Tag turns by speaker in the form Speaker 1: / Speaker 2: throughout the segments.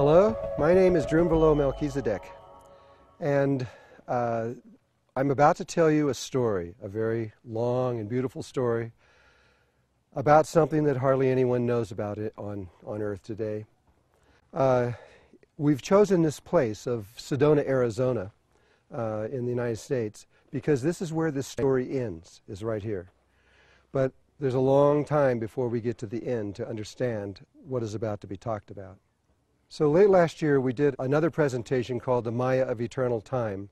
Speaker 1: Hello, my name is Drunvalo Melchizedek, and I'm about to tell you a story, a very long and beautiful story about something that hardly anyone knows about it on Earth today. We've chosen this place of Sedona, Arizona, in the United States, because this is where this story ends, is right here. But there's a long time before we get to the end to understand what is about to be talked about. So late last year we did another presentation called The Maya of Eternal Time.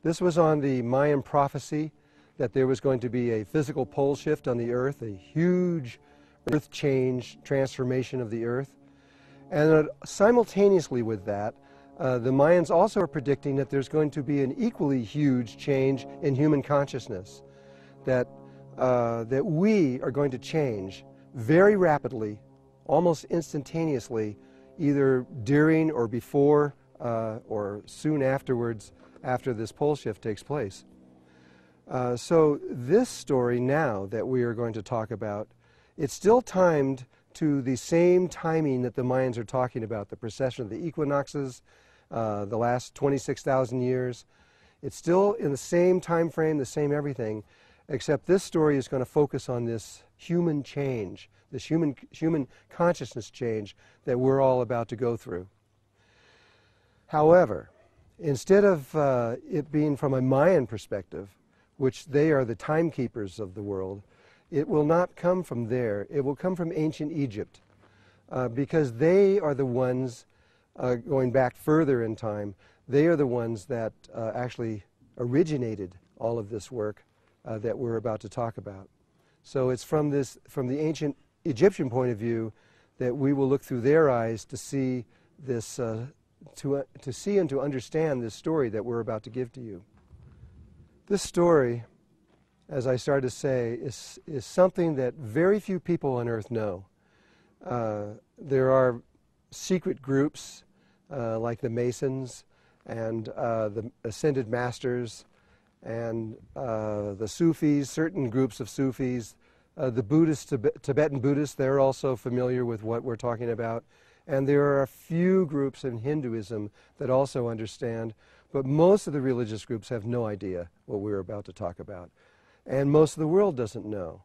Speaker 1: This was on the Mayan prophecy that there was going to be a physical pole shift on the Earth, a huge earth change, transformation of the Earth. And simultaneously with that, the Mayans also are predicting that there's going to be an equally huge change in human consciousness, that we are going to change very rapidly, almost instantaneously, either during or before or soon afterwards, after this pole shift takes place. So this story now that we are going to talk about, it's still timed to the same timing that the Mayans are talking about, the precession of the equinoxes, the last 26,000 years. It's still in the same time frame, the same everything, except this story is going to focus on this human change, this human consciousness change that we're all about to go through. However, instead of it being from a Mayan perspective, which they are the timekeepers of the world, it will not come from there. It will come from ancient Egypt, because they are the ones, going back further in time, they are the ones that actually originated all of this work that we're about to talk about. So it's from the ancient Egyptian point of view that we will look through their eyes to see this, to see and to understand this story that we're about to give to you. This story, as I started to say, is something that very few people on Earth know. There are secret groups like the Masons and the Ascended Masters and the Sufis, certain groups of Sufis, the Buddhists, Tibetan Buddhists, they're also familiar with what we're talking about. And there are a few groups in Hinduism that also understand, but most of the religious groups have no idea what we're about to talk about. And most of the world doesn't know.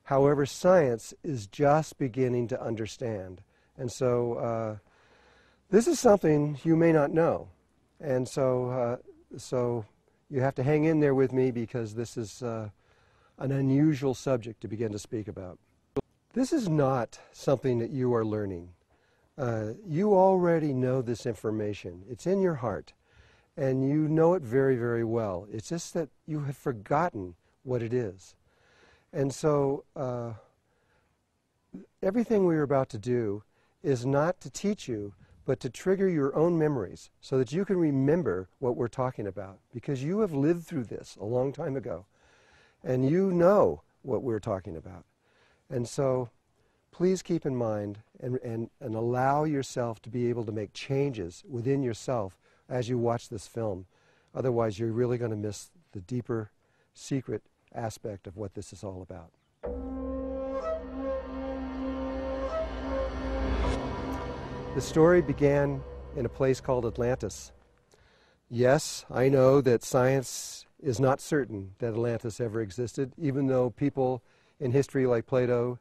Speaker 1: However, science is just beginning to understand. And so this is something you may not know. And so you have to hang in there with me, because this is an unusual subject to begin to speak about. This is not something that you are learning. You already know this information. It's in your heart, and you know it very, very well. It's just that you have forgotten what it is. And so everything we are about to do is not to teach you, but to trigger your own memories so that you can remember what we're talking about, because you have lived through this a long time ago, and you know what we're talking about. And so please keep in mind and allow yourself to be able to make changes within yourself as you watch this film. Otherwise, you're really going to miss the deeper, secret aspect of what this is all about. The story began in a place called Atlantis. Yes, I know that science is not certain that Atlantis ever existed, even though people in history like Plato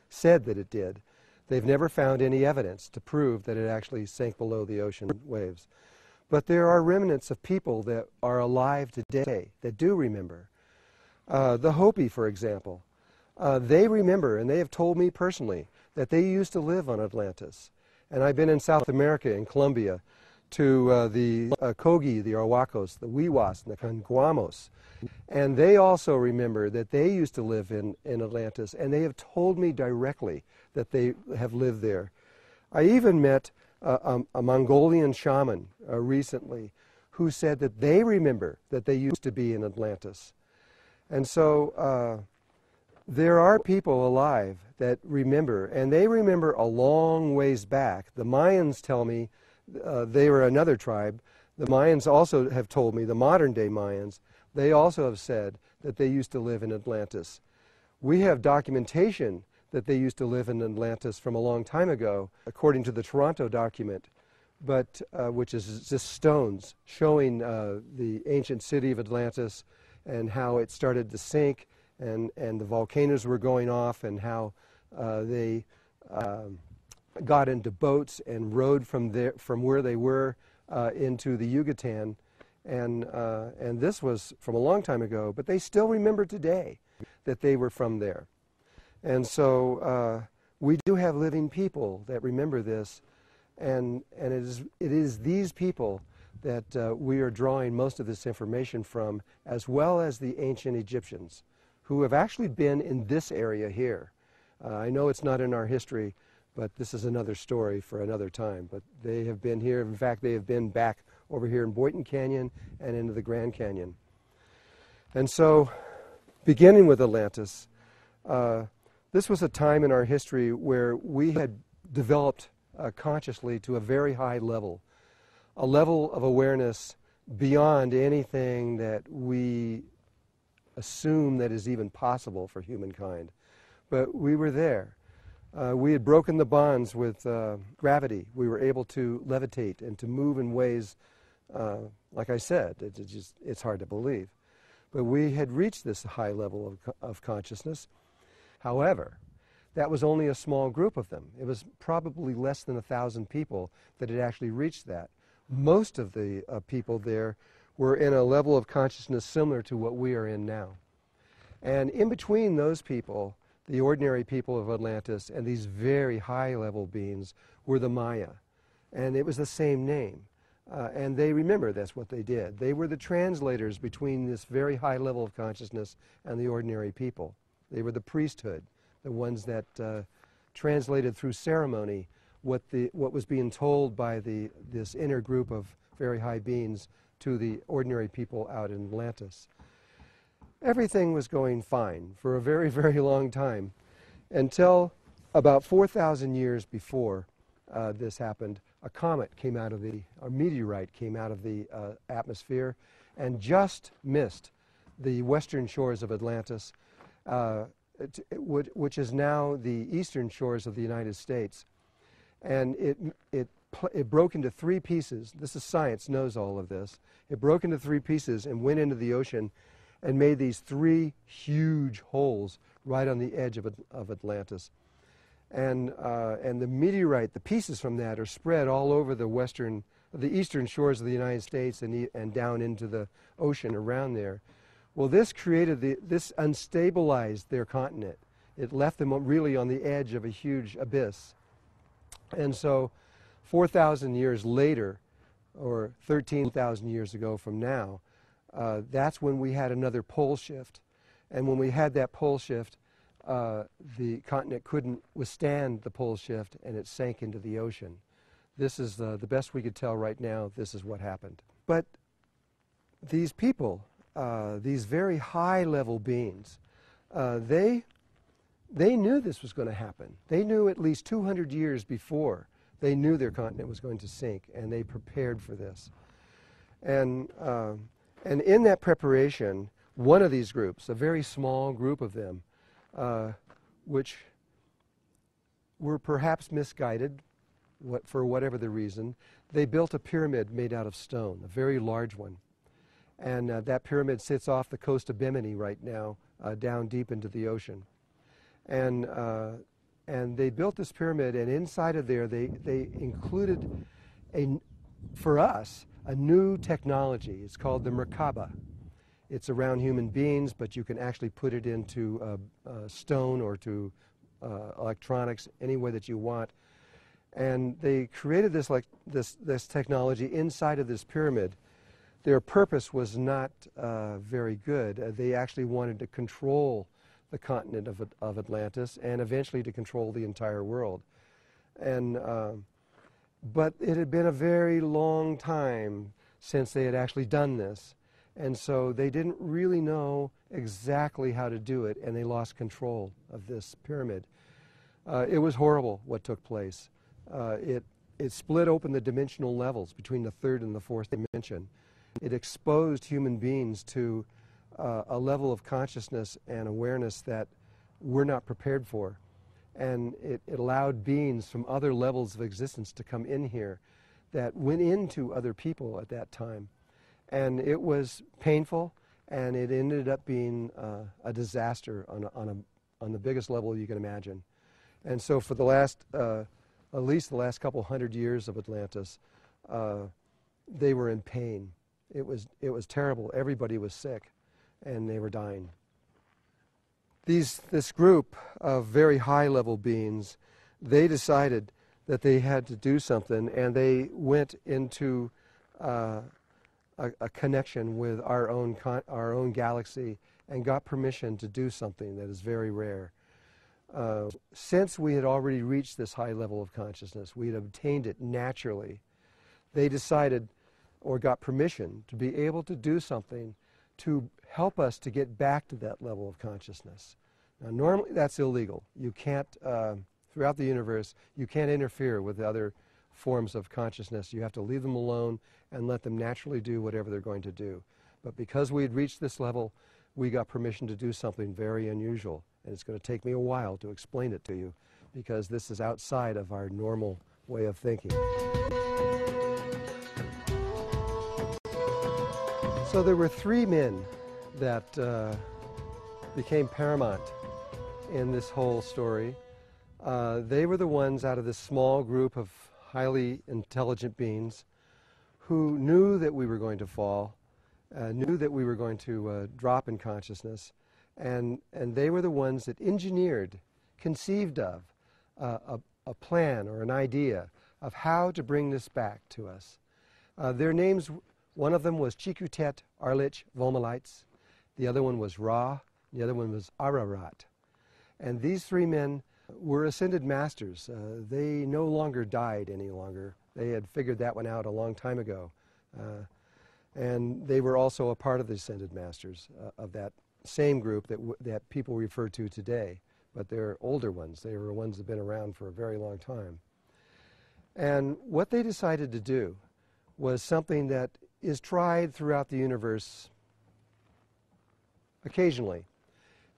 Speaker 1: said that it did. They've never found any evidence to prove that it actually sank below the ocean waves. But there are remnants of people that are alive today that do remember. The Hopi, for example, they remember, and they have told me personally, that they used to live on Atlantis. And I've been in South America, in Colombia, to the Kogi, the Arhuacos, the Wiwas, and the Canguamos. And they also remember that they used to live in Atlantis, and they have told me directly that they have lived there. I even met a Mongolian shaman recently who said that they remember that they used to be in Atlantis. And so there are people alive that remember, and they remember a long ways back. The Mayans tell me they were another tribe. The Mayans also have told me, the modern day Mayans, they also have said that they used to live in Atlantis. We have documentation that they used to live in Atlantis from a long time ago. According to the Toronto document, but which is just stones showing the ancient city of Atlantis and how it started to sink, and the volcanoes were going off, and how they got into boats and rode from where they were into the Yucatan, and this was from a long time ago, but they still remember today that they were from there. And so we do have living people that remember this, and it is these people that we are drawing most of this information from, as well as the ancient Egyptians, who have actually been in this area here. I know it's not in our history, but this is another story for another time. But they have been here. In fact, they have been back over here in Boynton Canyon and into the Grand Canyon. And so, beginning with Atlantis, this was a time in our history where we had developed consciously to a very high level, a level of awareness beyond anything that we assume that is even possible for humankind. But we were there. We had broken the bonds with gravity. We were able to levitate and to move in ways, like I said, it's hard to believe. But we had reached this high level of consciousness. However, that was only a small group of them. It was probably less than 1,000 people that had actually reached that. Most of the people there were in a level of consciousness similar to what we are in now. And in between those people, the ordinary people of Atlantis and these very high-level beings, were the Maya. And it was the same name. And they remember that's what they did. They were the translators between this very high level of consciousness and the ordinary people. They were the priesthood, the ones that translated through ceremony what was being told by this inner group of very high beings to the ordinary people out in Atlantis. Everything was going fine for a very, very long time, until about 4,000 years before this happened. A comet came out of a meteorite came out of the atmosphere and just missed the western shores of Atlantis, which is now the eastern shores of the United States. And it broke into three pieces. This is science, knows all of this. It broke into three pieces and went into the ocean and made these three huge holes right on the edge of Atlantis. And the meteorite, the pieces from that, are spread all over the eastern shores of the United States and down into the ocean around there. Well, this unstabilized their continent. It left them really on the edge of a huge abyss. And so 4,000 years later, or 13,000 years ago from now, that's when we had another pole shift. And when we had that pole shift, the continent couldn't withstand the pole shift, and it sank into the ocean. This is the best we could tell right now. This is what happened. But these people, these very high-level beings, they knew this was going to happen. They knew at least 200 years before. They knew their continent was going to sink, and they prepared for this. And in that preparation, one of these groups, a very small group of them, which were perhaps misguided for whatever the reason, they built a pyramid made out of stone, a very large one. And that pyramid sits off the coast of Bimini right now, down deep into the ocean. And they built this pyramid, and inside of there they included, for us, a new technology. It's called the Merkaba. It's around human beings, but you can actually put it into stone or to electronics, any way that you want. And they created this technology inside of this pyramid. Their purpose was not very good. They actually wanted to control the continent of Atlantis and eventually to control the entire world. And but it had been a very long time since they had actually done this. And so they didn't really know exactly how to do it, and they lost control of this pyramid. It was horrible what took place. It split open the dimensional levels between the third and the fourth dimension. It exposed human beings to a level of consciousness and awareness that we're not prepared for. And it allowed beings from other levels of existence to come in here that went into other people at that time. And it was painful, and it ended up being a disaster on the biggest level you can imagine. And so for the last, at least the last couple hundred years of Atlantis, they were in pain. It was terrible. Everybody was sick, and they were dying. This group of very high-level beings, they decided that they had to do something, and they went into a connection with our own galaxy and got permission to do something that is very rare. Since we had already reached this high level of consciousness, we had obtained it naturally, they decided or got permission to be able to do something to help us to get back to that level of consciousness. Now, normally that's illegal. You can't, throughout the universe, you can't interfere with other forms of consciousness. You have to leave them alone and let them naturally do whatever they're going to do. But because we had reached this level, we got permission to do something very unusual. And it's going to take me a while to explain it to you, because this is outside of our normal way of thinking. So there were three men that became paramount in this whole story. They were the ones out of this small group of highly intelligent beings who knew that we were going to fall, knew that we were going to drop in consciousness, and they were the ones that engineered, conceived of a plan or an idea of how to bring this back to us. Their names, one of them was Chikutet Arlich Vomalites, the other one was Ra, the other one was Ararat. And these three men were ascended masters. They no longer died any longer. They had figured that one out a long time ago. And they were also a part of the ascended masters of that same group that people refer to today. But they're older ones. They were ones that have been around for a very long time. And what they decided to do was something that is tried throughout the universe occasionally.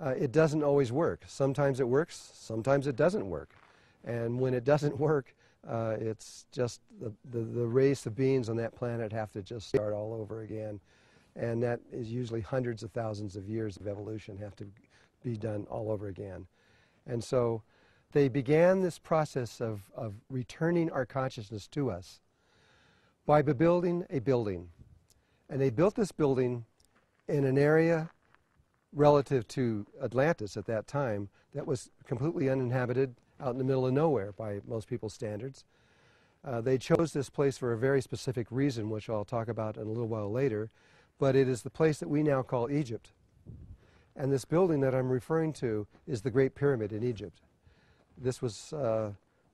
Speaker 1: It doesn't always work. Sometimes it works, sometimes it doesn't work. And when it doesn't work, it's just the race of beings on that planet have to just start all over again. And that is usually hundreds of thousands of years of evolution have to be done all over again. And so they began this process of returning our consciousness to us by building a building. And they built this building in an area relative to Atlantis at that time that was completely uninhabited, out in the middle of nowhere by most people's standards. They chose this place for a very specific reason, which I'll talk about in a little while later, but it is the place that we now call Egypt. And this building that I'm referring to is the Great Pyramid in Egypt. This was,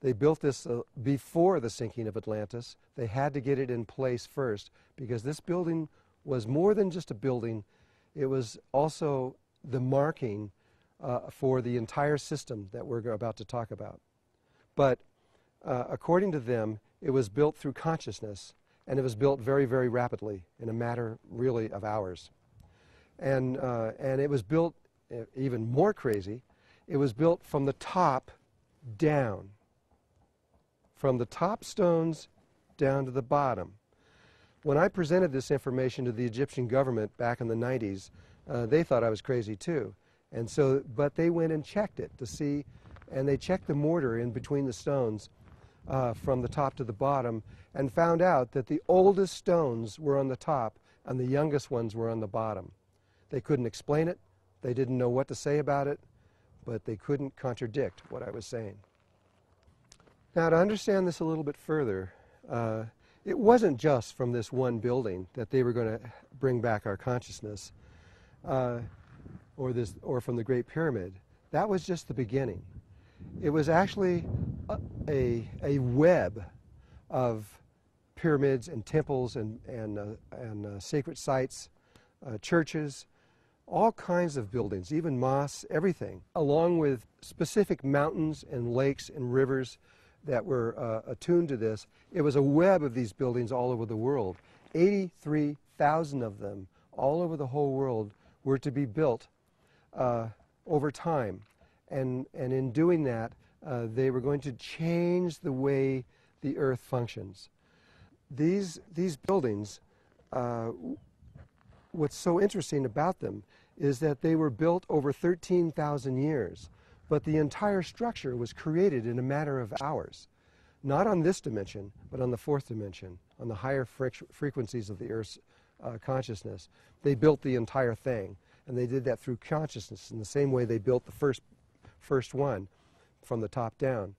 Speaker 1: they built this before the sinking of Atlantis. They had to get it in place first, because this building was more than just a building. It was also the marking for the entire system that we're about to talk about. But according to them, it was built through consciousness, and it was built very, very rapidly in a matter really of hours. And it was built even more crazy. It was built from the top down, from the top stones down to the bottom. When I presented this information to the Egyptian government back in the 90s, they thought I was crazy too. And so, but they went and checked it to see, and they checked the mortar in between the stones from the top to the bottom, and found out that the oldest stones were on the top and the youngest ones were on the bottom. They couldn't explain it, they didn't know what to say about it, but they couldn't contradict what I was saying. Now, to understand this a little bit further, it wasn't just from this one building that they were going to bring back our consciousness, or from the Great Pyramid. That was just the beginning. It was actually a web of pyramids and temples and sacred sites, churches, all kinds of buildings, even mosques, everything, along with specific mountains and lakes and rivers that were attuned to this. It was a web of these buildings all over the world. 83,000 of them all over the whole world were to be built over time. And in doing that, they were going to change the way the earth functions. these buildings, what's so interesting about them is that they were built over 13,000 years, but the entire structure was created in a matter of hours. Not on this dimension, but on the fourth dimension, on the higher frequencies of the Earth's consciousness. They built the entire thing, and they did that through consciousness in the same way they built the first one from the top down.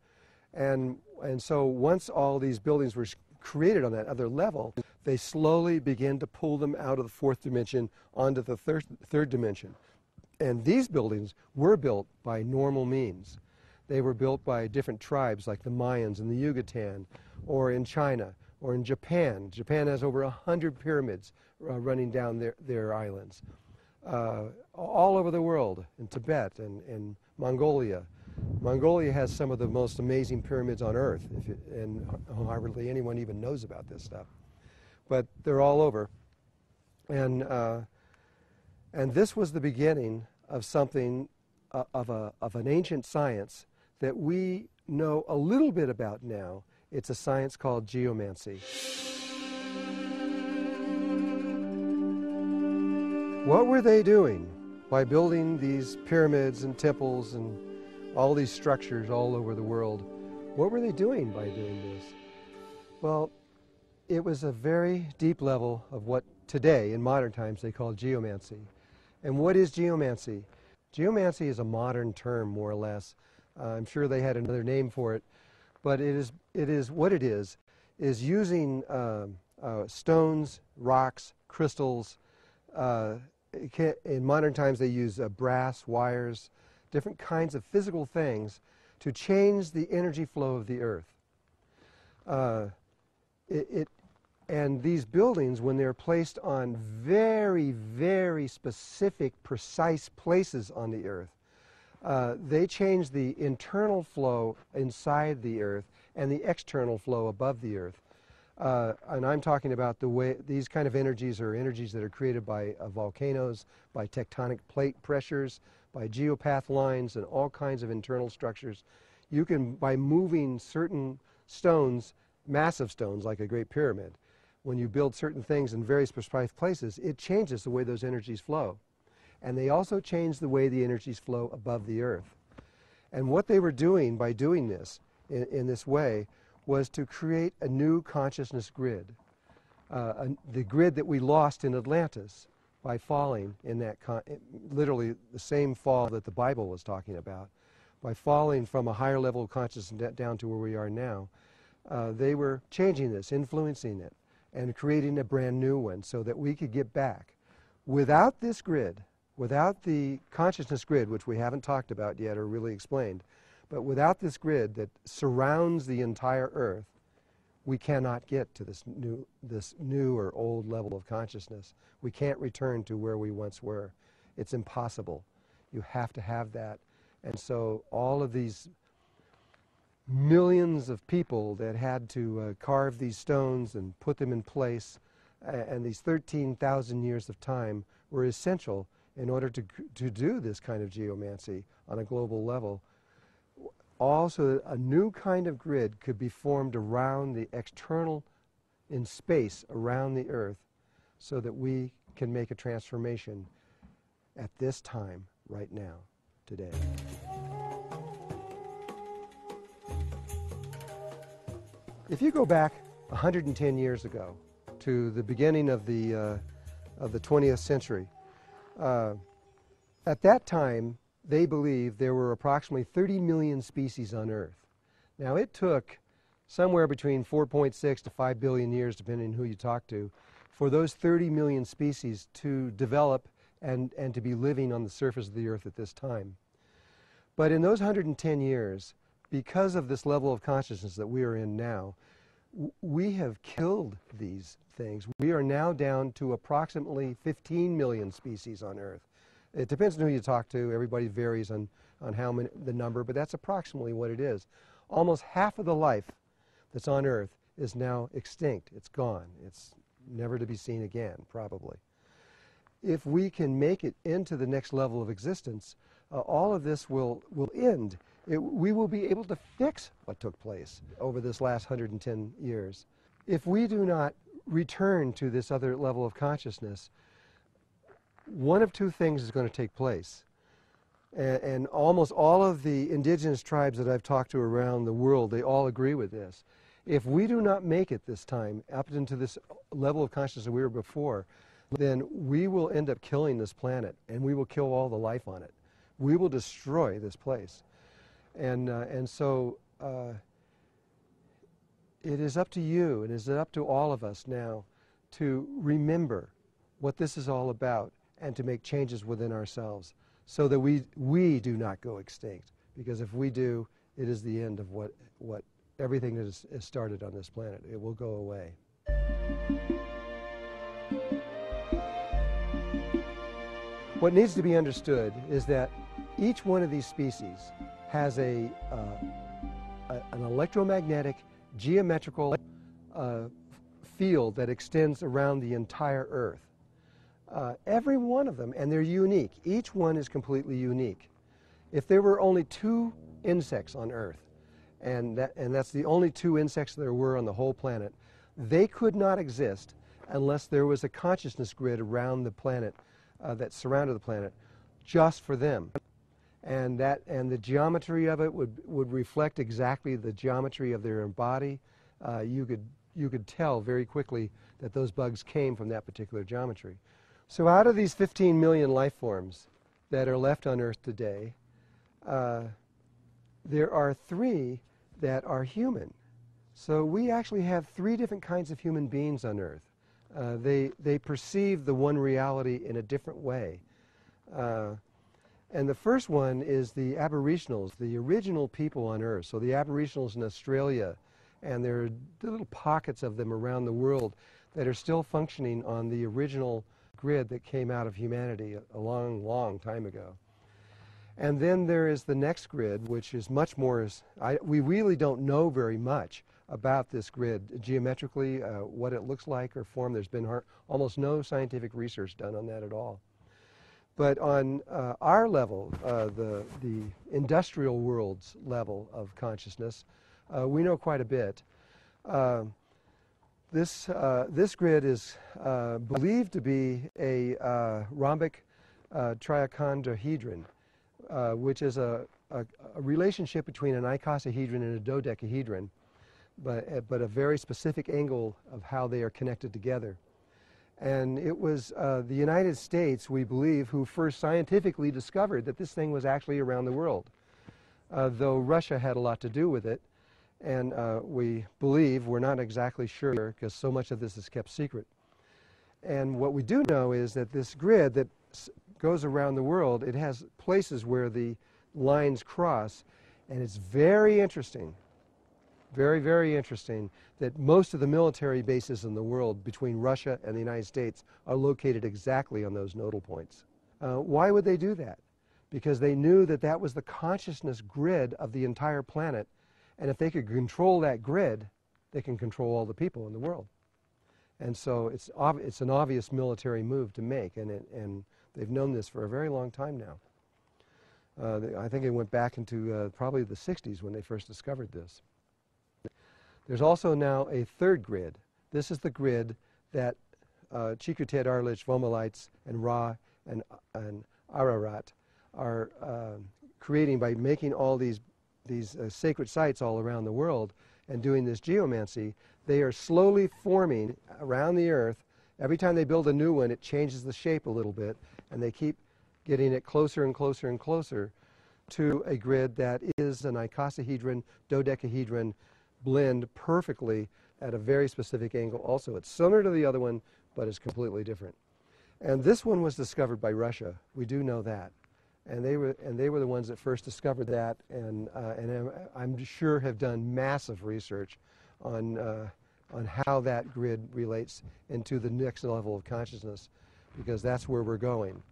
Speaker 1: And so once all these buildings were created on that other level, they slowly began to pull them out of the fourth dimension onto the third dimension. And these buildings were built by normal means. They were built by different tribes like the Mayans in the Yucatan, or in China, or in Japan. Japan has over 100 pyramids running down their islands. All over the world, in Tibet and Mongolia. Mongolia has some of the most amazing pyramids on Earth, and hardly anyone even knows about this stuff. But they're all over. And this was the beginning of something, of an ancient science that we know a little bit about now. It's a science called geomancy. What were they doing by building these pyramids and temples and all these structures all over the world? What were they doing by doing this? Well, it was a very deep level of what today, in modern times, they call geomancy. And what is geomancy? Geomancy is a modern term, more or less. I'm sure they had another name for it, but it is what it is using stones, rocks, crystals. In modern times, they use brass, wires, different kinds of physical things to change the energy flow of the Earth. And these buildings, when they're placed on very, very specific, precise places on the Earth, they change the internal flow inside the Earth and the external flow above the Earth. And I'm talking about the way these kind of energies are energies that are created by volcanoes, by tectonic plate pressures, by geopath lines, and all kinds of internal structures. You can, by moving certain stones, massive stones like a Great Pyramid, when you build certain things in very precise places, it changes the way those energies flow. And they also change the way the energies flow above the Earth. And what they were doing by doing this in this way was to create a new consciousness grid, the grid that we lost in Atlantis by falling in that, literally the same fall that the Bible was talking about. By falling from a higher level of consciousness down to where we are now, they were changing this, influencing it, and creating a brand new one so that we could get back. Without this grid, without the consciousness grid, which we haven't talked about yet or really explained, but without this grid that surrounds the entire Earth, we cannot get to this new or old level of consciousness. We can't return to where we once were. It's impossible. You have to have that. And so all of these millions of people that had to carve these stones and put them in place, and these 13,000 years of time were essential in order to do this kind of geomancy on a global level. Also, a new kind of grid could be formed around the external, in space around the Earth, so that we can make a transformation at this time, right now, today. If you go back 110 years ago to the beginning of the 20th century, at that time, they believed there were approximately 30 million species on Earth. Now, it took somewhere between 4.6 to 5 billion years, depending on who you talk to, for those 30 million species to develop and to be living on the surface of the Earth at this time. But in those 110 years, because of this level of consciousness that we are in now, we have killed these things. We are now down to approximately 15 million species on Earth. It depends on who you talk to. Everybody varies on how many, the number, but that's approximately what it is. Almost half of the life that's on Earth is now extinct. It's gone. It's never to be seen again, probably. If we can make it into the next level of existence, all of this will end. We will be able to fix what took place over this last 110 years. if we do not return to this other level of consciousness, one of two things is going to take place. And almost all of the indigenous tribes that I've talked to around the world, they all agree with this. If we do not make it this time up into this level of consciousness that we were before, then we will end up killing this planet, and we will kill all the life on it. We will destroy this place. And so it is up to you, it is up to all of us now to remember what this is all about and to make changes within ourselves so that we do not go extinct. Because if we do, it is the end of what everything that is started on this planet. It will go away. What needs to be understood is that each one of these species has an electromagnetic, geometrical field that extends around the entire Earth. Every one of them, and they're unique. Each one is completely unique. If there were only 2 insects on Earth, and that's the only 2 insects there were on the whole planet, they could not exist unless there was a consciousness grid around the planet that surrounded the planet just for them. And the geometry of it would reflect exactly the geometry of their body. You could tell very quickly that those bugs came from that particular geometry. So out of these 15 million life forms that are left on Earth today, there are 3 that are human. So we actually have 3 different kinds of human beings on Earth. They perceive the one reality in a different way. And the first one is the Aboriginals, the original people on Earth. So the Aboriginals in Australia, and there are little pockets of them around the world that are still functioning on the original grid that came out of humanity a long, long time ago. And then there is the next grid, which is much more, we really don't know very much about this grid geometrically, what it looks like or form. There's been almost no scientific research done on that at all. But on our level, the industrial world's level of consciousness, we know quite a bit. This grid is believed to be a rhombic triacondohedron, which is a relationship between an icosahedron and a dodecahedron, but a very specific angle of how they are connected together. And it was the United States, we believe, who first scientifically discovered that this thing was actually around the world, though Russia had a lot to do with it. And we believe, we're not exactly sure because so much of this is kept secret. And what we do know is that this grid that goes around the world, it has places where the lines cross, and it's very interesting, very, very interesting that most of the military bases in the world between Russia and the United States are located exactly on those nodal points. Why would they do that? Because they knew that that was the consciousness grid of the entire planet, and if they could control that grid, they can control all the people in the world. And so it's an obvious military move to make, and they've known this for a very long time now. I think it went back into probably the 60s when they first discovered this. There's also now a third grid. This is the grid that Chikutet, Arlich, Vomalites, and Ra and Ararat are creating by making all these sacred sites all around the world and doing this geomancy. They are slowly forming around the Earth. Every time they build a new one, it changes the shape a little bit, and they keep getting it closer and closer and closer to a grid that is an icosahedron, dodecahedron blend perfectly at a very specific angle. Also, it's similar to the other one, but it's completely different. And this one was discovered by Russia. We do know that. And they were the ones that first discovered that, and I'm sure have done massive research on how that grid relates into the next level of consciousness, because that's where we're going.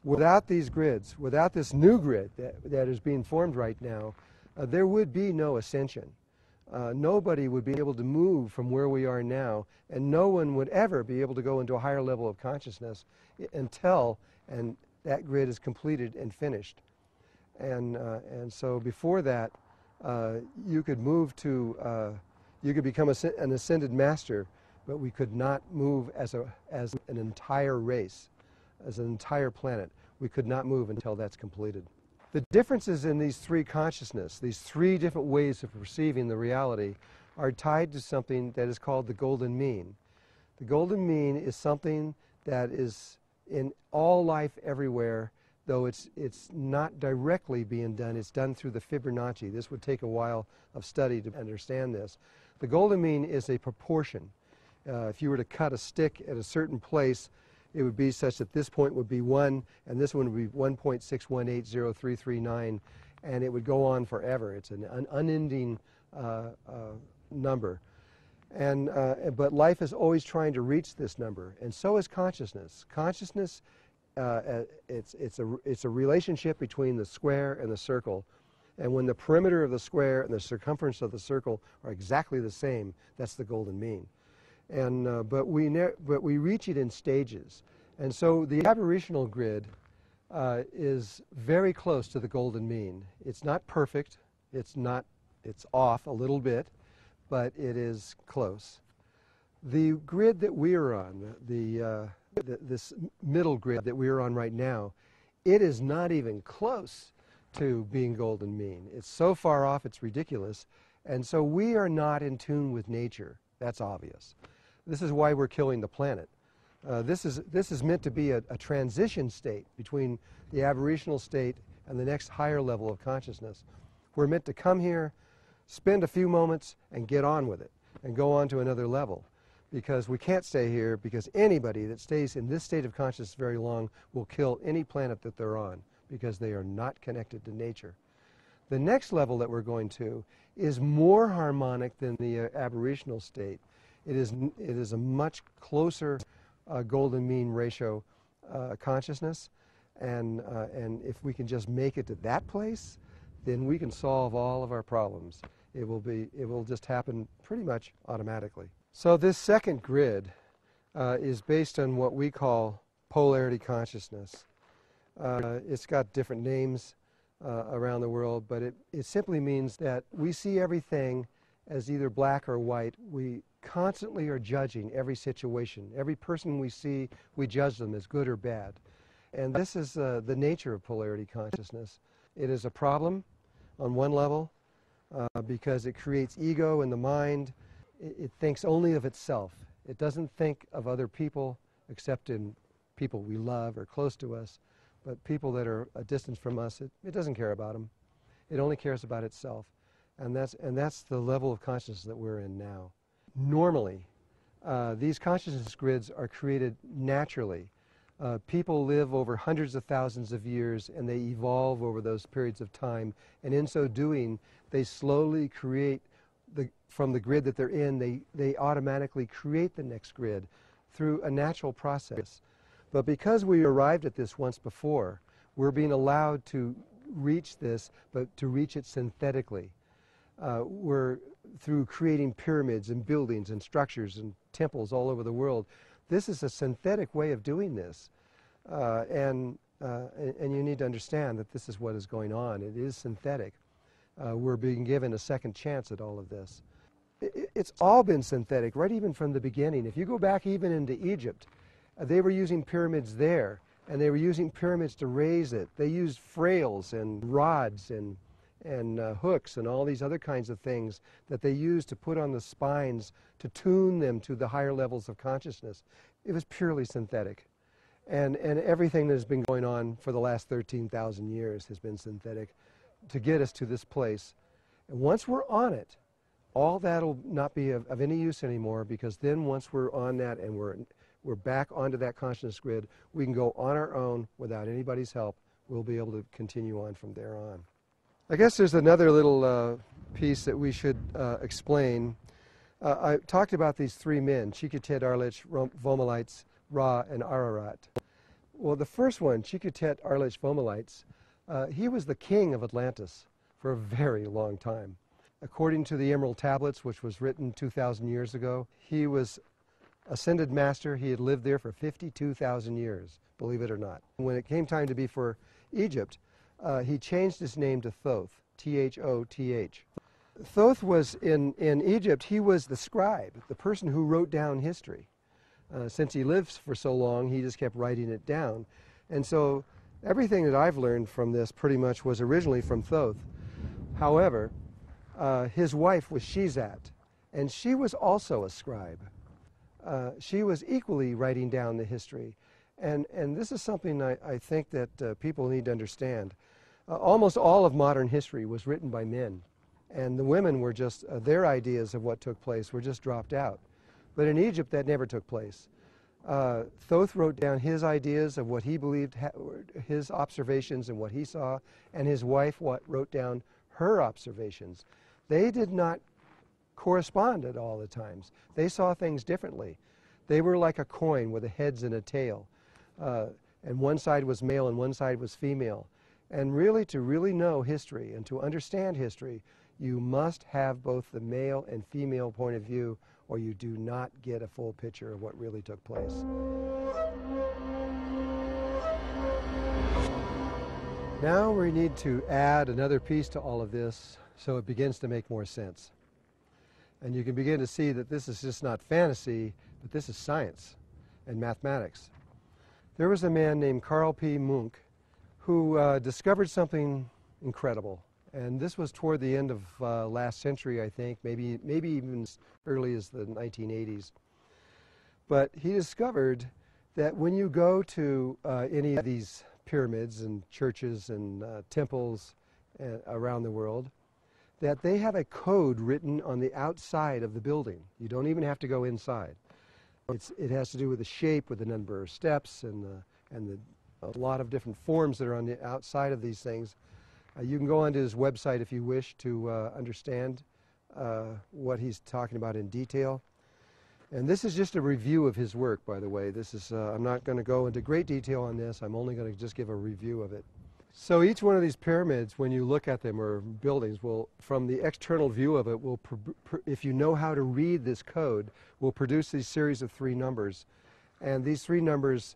Speaker 1: Without these grids, without this new grid that is being formed right now, there would be no ascension. Nobody would be able to move from where we are now, and no one would ever be able to go into a higher level of consciousness until that grid is completed and finished. And so before that, you could move to You could become an ascended master, but we could not move as an entire race, as an entire planet. We could not move until that's completed. The differences in these three consciousness, these three different ways of perceiving the reality, are tied to something that is called the golden mean. The golden mean is something that is in all life everywhere, though it's not directly being done. It's done through the Fibonacci. This would take a while of study to understand this. The golden mean is a proportion. If you were to cut a stick at a certain place, it would be such that this point would be 1, and this one would be 1.6180339, and it would go on forever. It's an unending number. But life is always trying to reach this number, and so is consciousness. Consciousness, it's a relationship between the square and the circle, and when the perimeter of the square and the circumference of the circle are exactly the same, that's the golden mean. But we reach it in stages, and so the aberrational grid is very close to the golden mean. It's not perfect. It's off a little bit, but it is close. The grid that we are on, this middle grid that we are on right now, it is not even close to being golden mean. It's so far off, it's ridiculous. And so we are not in tune with nature. That's obvious. This is why we're killing the planet. This is meant to be a transition state between the aberrational state and the next higher level of consciousness. We're meant to come here, spend a few moments, and get on with it, and go on to another level. Because we can't stay here, because anybody that stays in this state of consciousness very long will kill any planet that they're on, because they are not connected to nature. The next level that we're going to is more harmonic than the aberrational state. It is a much closer golden mean ratio consciousness, and if we can just make it to that place, then we can solve all of our problems. It will just happen pretty much automatically. So this second grid is based on what we call polarity consciousness. It's got different names around the world, but it simply means that we see everything as either black or white. We constantly are judging every situation. Every person we see, we judge them as good or bad. And this is the nature of polarity consciousness. It is a problem on one level because it creates ego in the mind. It thinks only of itself. It doesn't think of other people except in people we love or close to us. But people that are a distance from us, it doesn't care about them. It only cares about itself. And that's the level of consciousness that we're in now. Normally, these consciousness grids are created naturally. People live over hundreds of thousands of years, and they evolve over those periods of time. And in so doing, they slowly create, from the grid that they're in, they automatically create the next grid through a natural process. But because we arrived at this once before, we're being allowed to reach this, but to reach it synthetically. We're through creating pyramids and buildings and structures and temples all over the world. This is a synthetic way of doing this. And you need to understand that this is what is going on. It is synthetic. We're being given a second chance at all of this. It's all been synthetic, right even from the beginning. If you go back even into Egypt, they were using pyramids there, and they were using pyramids to raise it. They used frails and rods and hooks and all these other kinds of things that they used to put on the spines to tune them to the higher levels of consciousness. It was purely synthetic. And everything that has been going on for the last 13,000 years has been synthetic to get us to this place. And once we're on it, all that will not be of any use anymore, because then once we're on that and we're back onto that consciousness grid, we can go on our own without anybody's help. We'll be able to continue on from there on. I guess there's another little piece that we should explain. I talked about these three men, Chikutet, Arlich, Vomalites, Ra, and Ararat. Well, the first one, Chikutet, Arlich, Vomalites, he was the king of Atlantis for a very long time. According to the Emerald Tablets, which was written 2,000 years ago, he was ascended master. He had lived there for 52,000 years, believe it or not. When it came time to be for Egypt, he changed his name to Thoth, T-H-O-T-H. Thoth was in Egypt, he was the scribe, the person who wrote down history. Since he lived for so long, he just kept writing it down. And so everything that I've learned from this pretty much was originally from Thoth. However, his wife was Shizat, and she was also a scribe. She was equally writing down the history. And this is something I think that people need to understand. Almost all of modern history was written by men, and the women were just, their ideas of what took place were just dropped out. But in Egypt, that never took place. Thoth wrote down his ideas of what he believed, his observations and what he saw, and his wife wrote down her observations. They did not correspond at all the times. They saw things differently. They were like a coin with a heads and a tail. And one side was male and one side was female. And really, to really know history and to understand history, you must have both the male and female point of view, or you do not get a full picture of what really took place. Now we need to add another piece to all of this so it begins to make more sense. And you can begin to see that this is just not fantasy, but this is science and mathematics. There was a man named Carl P. Munk who discovered something incredible. And this was toward the end of last century, I think, maybe even as early as the 1980s. But he discovered that when you go to any of these pyramids and churches and temples around the world, that they have a code written on the outside of the building. You don't even have to go inside. It has to do with the shape, with the number of steps, and a lot of different forms that are on the outside of these things. You can go onto his website if you wish to understand what he's talking about in detail. And this is just a review of his work, by the way. This is, I'm not going to go into great detail on this. I'm only going to just give a review of it. So each one of these pyramids, when you look at them, or buildings, will, from the external view of it, will, if you know how to read this code, will produce these series of 3 numbers. And these 3 numbers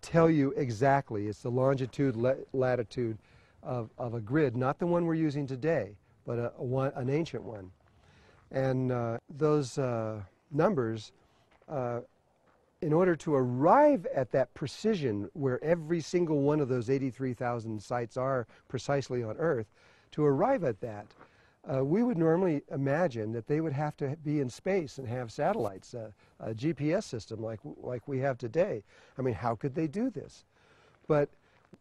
Speaker 1: tell you exactly, it's the longitude, latitude of a grid, not the one we're using today, but an ancient one. And those numbers, in order to arrive at that precision where every single one of those 83,000 sites are precisely on Earth, to arrive at that, we would normally imagine that they would have to be in space and have satellites, a GPS system like we have today. I mean, how could they do this? But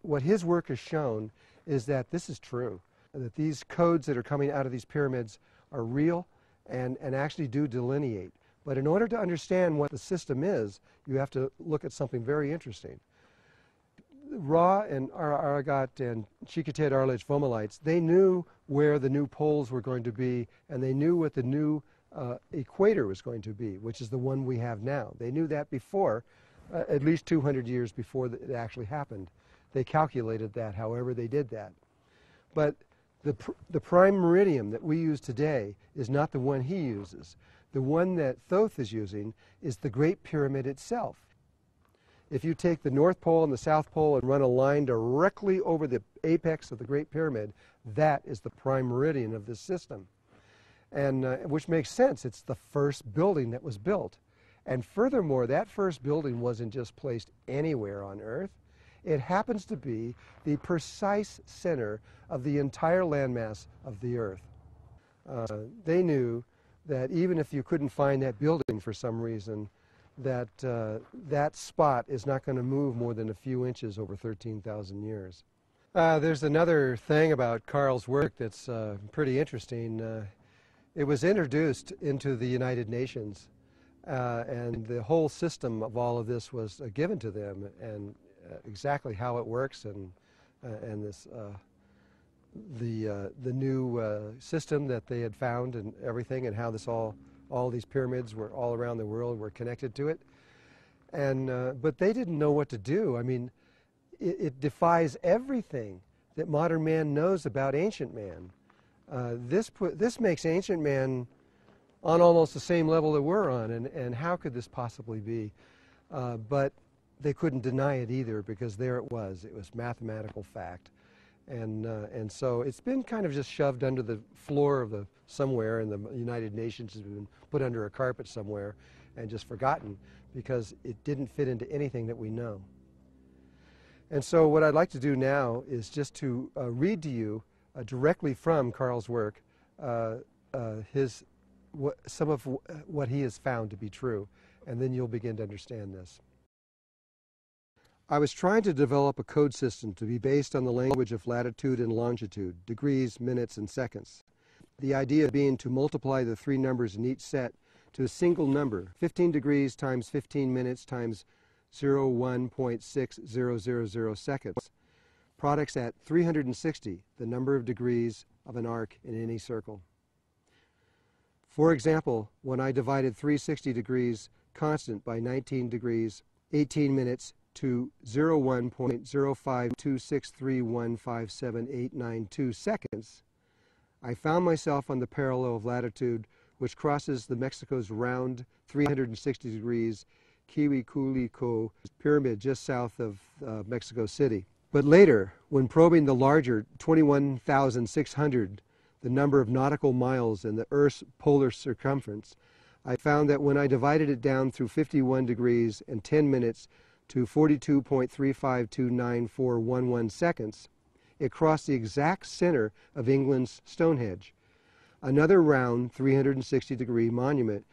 Speaker 1: what his work has shown is that this is true, that these codes that are coming out of these pyramids are real and actually do delineate. But in order to understand what the system is, you have to look at something very interesting. Ra and Aragat and Chikatet Arlich Vomalites, they knew where the new poles were going to be, and they knew what the new equator was going to be, which is the one we have now. They knew that before, at least 200 years before it actually happened. They calculated that, however they did that. But the prime meridian that we use today is not the one he uses. The one that Thoth is using is the Great Pyramid itself. If you take the North Pole and the South Pole and run a line directly over the apex of the Great Pyramid, that is the prime meridian of this system. And which makes sense. It's the first building that was built. And furthermore, that first building wasn't just placed anywhere on Earth. It happens to be the precise center of the entire landmass of the Earth. They knew that even if you couldn't find that building for some reason, that that spot is not going to move more than a few inches over 13,000 years. There's another thing about Carl's work that's pretty interesting. It was introduced into the United Nations, and the whole system of all of this was given to them, and exactly how it works, and this the new system that they had found and everything, and how this all these pyramids were all around the world were connected to it. And but they didn't know what to do. I mean, it defies everything that modern man knows about ancient man. This makes ancient man on almost the same level that we're on, and how could this possibly be? But they couldn't deny it either, because there it was. It was mathematical fact. And so it's been kind of just shoved under the floor of somewhere in the United Nations, has been put under a carpet somewhere and just forgotten because it didn't fit into anything that we know. And so what I'd like to do now is just to read to you directly from Carl's work some of what he has found to be true, and then you'll begin to understand this. I was trying to develop a code system to be based on the language of latitude and longitude, degrees, minutes, and seconds. The idea being to multiply the three numbers in each set to a single number, 15 degrees times 15 minutes times 01.6000 seconds. Products at 360, the number of degrees of an arc in any circle. For example, when I divided 360 degrees constant by 19 degrees, 18 minutes to 01.05263157892 seconds, I found myself on the parallel of latitude which crosses the Mexico's round 360 degrees Quihuiculico pyramid just south of Mexico City. But later, when probing the larger 21,600, the number of nautical miles in the Earth's polar circumference, I found that when I divided it down through 51 degrees and 10 minutes to 42.3529411 seconds, it crossed the exact center of England's Stonehenge, another round 360-degree monument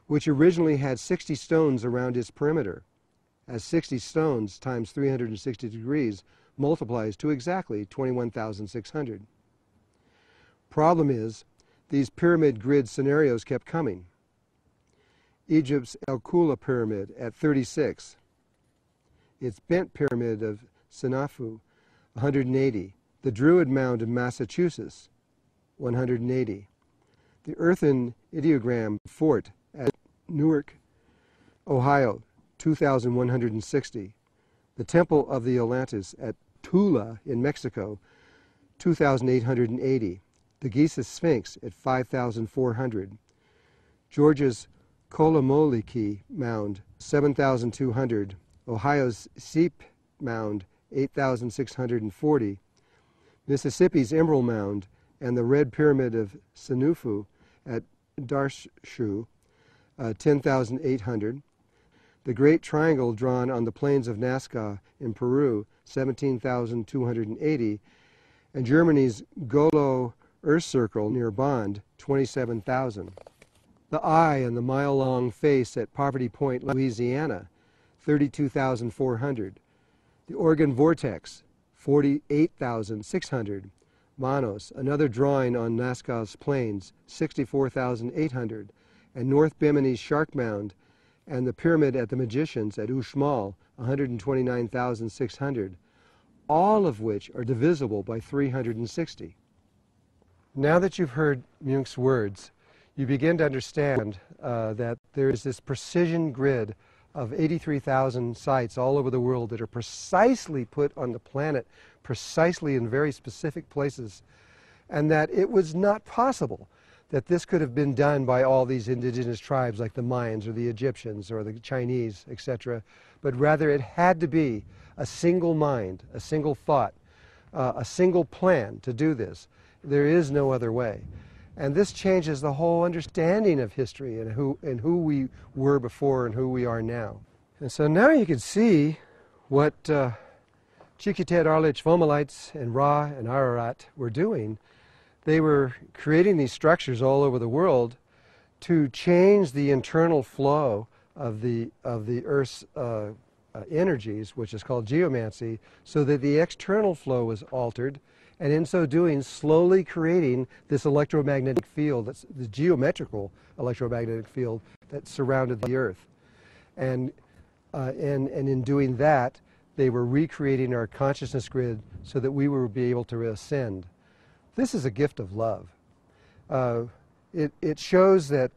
Speaker 1: which originally had 60 stones around its perimeter, as 60 stones times 360 degrees multiplies to exactly 21,600. Problem is, these pyramid grid scenarios kept coming. Egypt's El Kula pyramid at 36, its bent pyramid of Sinafu, 180, the Druid Mound in Massachusetts, 180, the earthen ideogram fort at Newark, Ohio, 2,160, the Temple of the Atlantis at Tula in Mexico, 2,880, the Giza Sphinx at 5,400, Georgia's Kolomoliki Mound, 7,200, Ohio's Seep Mound, 8,640, Mississippi's Emerald Mound, and the Red Pyramid of Sinufu at Darshu, 10,800, the Great Triangle drawn on the plains of Nazca in Peru, 17,280, and Germany's Golo Earth Circle near Bond, 27,000. The Eye and the mile-long face at Poverty Point, Louisiana, 32,400. The Oregon Vortex, 48,600. Manos, another drawing on Nazca's plains, 64,800. And North Bimini's Shark Mound, and the Pyramid at the Magicians at Uxmal, 129,600, all of which are divisible by 360. Now that you've heard Munch's words, you begin to understand that there is this precision grid of 83,000 sites all over the world that are precisely put on the planet, precisely in very specific places, and that it was not possible that this could have been done by all these indigenous tribes like the Mayans or the Egyptians or the Chinese, etc., but rather it had to be a single mind, a single thought, a single plan to do this. There is no other way. And this changes the whole understanding of history and who we were before and who we are now. And so now you can see what Chikitet, Arlich, Fomalites, and Ra and Ararat were doing. They were creating these structures all over the world to change the internal flow of the Earth's energies, which is called geomancy, so that the external flow was altered, and in so doing, slowly creating this electromagnetic field, that's the geometrical electromagnetic field that surrounded the Earth. And in doing that, they were recreating our consciousness grid so that we would be able to ascend. This is a gift of love. It shows that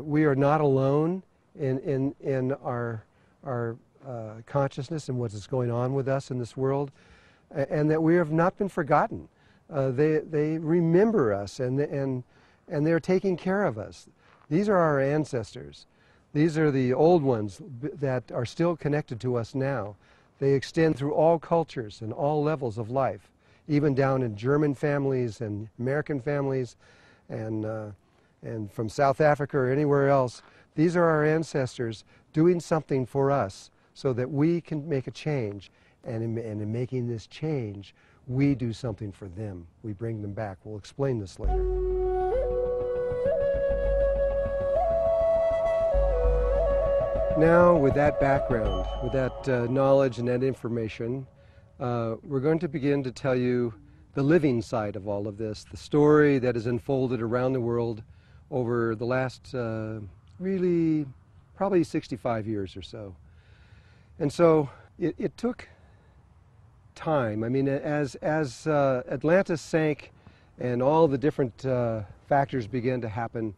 Speaker 1: we are not alone in our consciousness and what is going on with us in this world, and that we have not been forgotten. They remember us, and they're taking care of us. These are our ancestors. These are the old ones that are still connected to us now. They extend through all cultures and all levels of life, even down in German families and American families and from South Africa or anywhere else. These are our ancestors doing something for us so that we can make a change. And in making this change, we do something for them. We bring them back. We'll explain this later. Now, with that background, with that knowledge and that information, we're going to begin to tell you the living side of all of this, the story that has unfolded around the world over the last really probably 65 years or so. And so it took time. I mean, as Atlantis sank and all the different factors began to happen,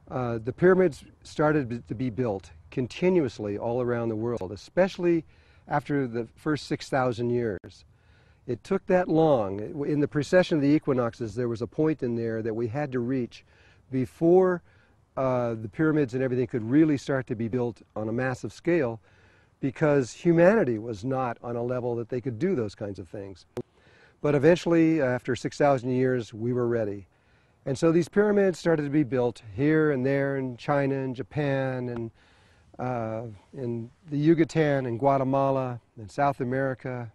Speaker 1: the pyramids started to be built continuously all around the world, especially after the first 6,000 years. It took that long. In the precession of the equinoxes, there was a point in there that we had to reach before the pyramids and everything could really start to be built on a massive scale, because humanity was not on a level that they could do those kinds of things. But eventually, after 6,000 years, we were ready. And so these pyramids started to be built here and there in China and Japan and in the Yucatan and Guatemala and South America,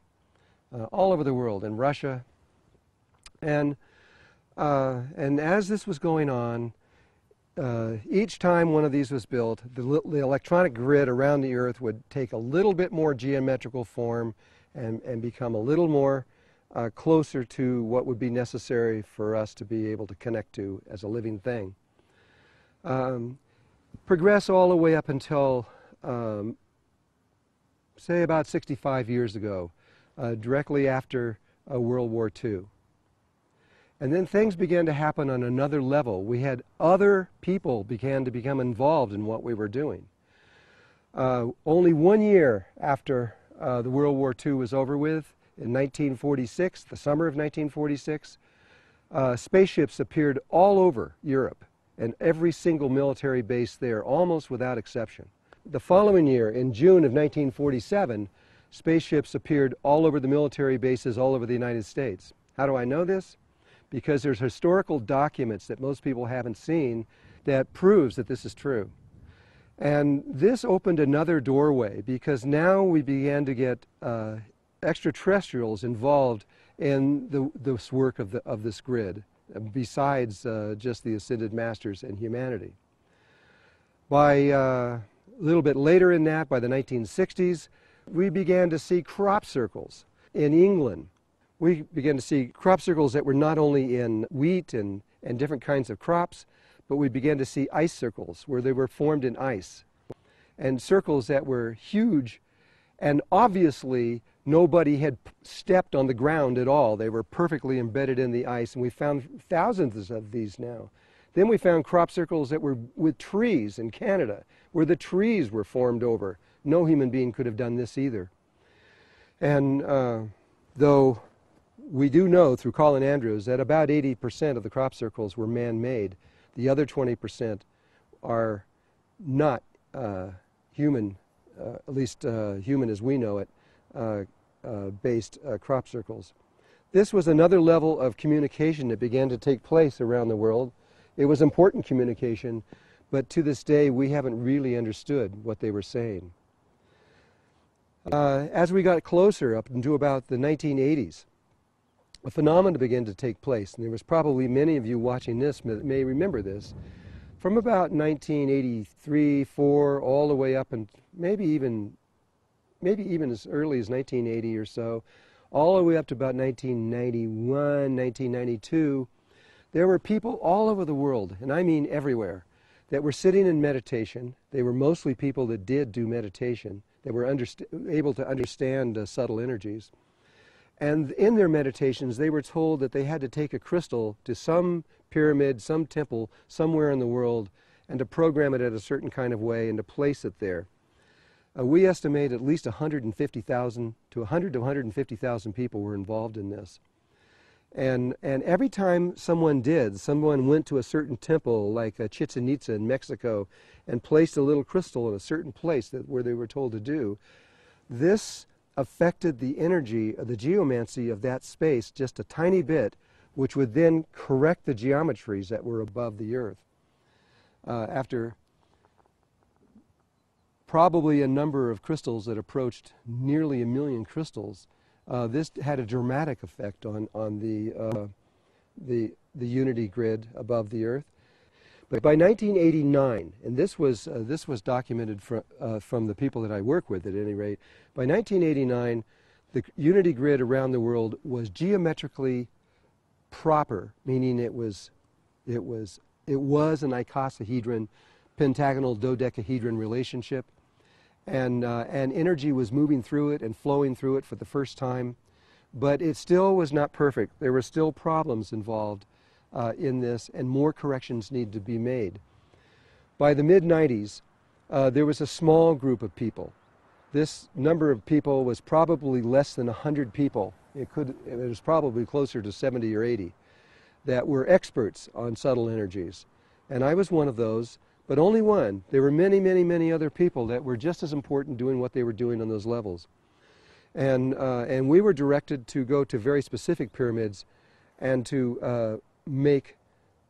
Speaker 1: all over the world, in Russia. And as this was going on, each time one of these was built, the electronic grid around the Earth would take a little bit more geometrical form and become a little more closer to what would be necessary for us to be able to connect to as a living thing. Progress all the way up until, say, about 65 years ago, directly after World War II. And then things began to happen on another level. We had other people began to become involved in what we were doing. Only 1 year after the World War II was over with, in 1946, the summer of 1946, spaceships appeared all over Europe and every single military base there, almost without exception. The following year, in June of 1947, spaceships appeared all over the military bases all over the United States. How do I know this? Because there's historical documents that most people haven't seen that proves that this is true. And this opened another doorway, because now we began to get extraterrestrials involved in this work of this grid, besides just the ascended masters and humanity. By a little bit later in that, by the 1960s, we began to see crop circles in England. We began to see crop circles that were not only in wheat and different kinds of crops, but we began to see ice circles where they were formed in ice. And circles that were huge, and obviously nobody had stepped on the ground at all. They were perfectly embedded in the ice, and we found thousands of these now. Then we found crop circles that were with trees in Canada, where the trees were formed over. No human being could have done this either. And though we do know through Colin Andrews that about 80% of the crop circles were man-made, the other 20% are not human, at least human as we know it, based crop circles. This was another level of communication that began to take place around the world. It was important communication, but to this day we haven't really understood what they were saying. As we got closer up into about the 1980s, a phenomenon began to take place, and there was probably many of you watching this that may remember this. From about 1983, 4, all the way up, and maybe even as early as 1980 or so, all the way up to about 1991, 1992, there were people all over the world, and I mean everywhere, that were sitting in meditation. They were mostly people that did do meditation, that were able to understand subtle energies. And in their meditations, they were told that they had to take a crystal to some pyramid, some temple, somewhere in the world, and to program it in a certain kind of way and to place it there. We estimate at least 150,000 to 150,000 people were involved in this. And every time someone went to a certain temple, like Chichen Itza in Mexico, and placed a little crystal in a certain place where they were told to do, this affected the energy of the geomancy of that space just a tiny bit, which would then correct the geometries that were above the Earth. After probably a number of crystals that approached nearly 1 million crystals, this had a dramatic effect on the unity grid above the Earth. But by 1989, and this was documented from the people that I work with at any rate, by 1989, the unity grid around the world was geometrically proper, meaning it was an icosahedron, pentagonal dodecahedron relationship, and energy was moving through it and flowing through it for the first time, but it still was not perfect. There were still problems involved in this, and more corrections need to be made. By the mid-90s, there was a small group of people. This number of people was probably less than 100 people. It was probably closer to 70 or 80 that were experts on subtle energies. And I was one of those, but only one. There were many, many, many other people that were just as important doing what they were doing on those levels. And we were directed to go to very specific pyramids and to make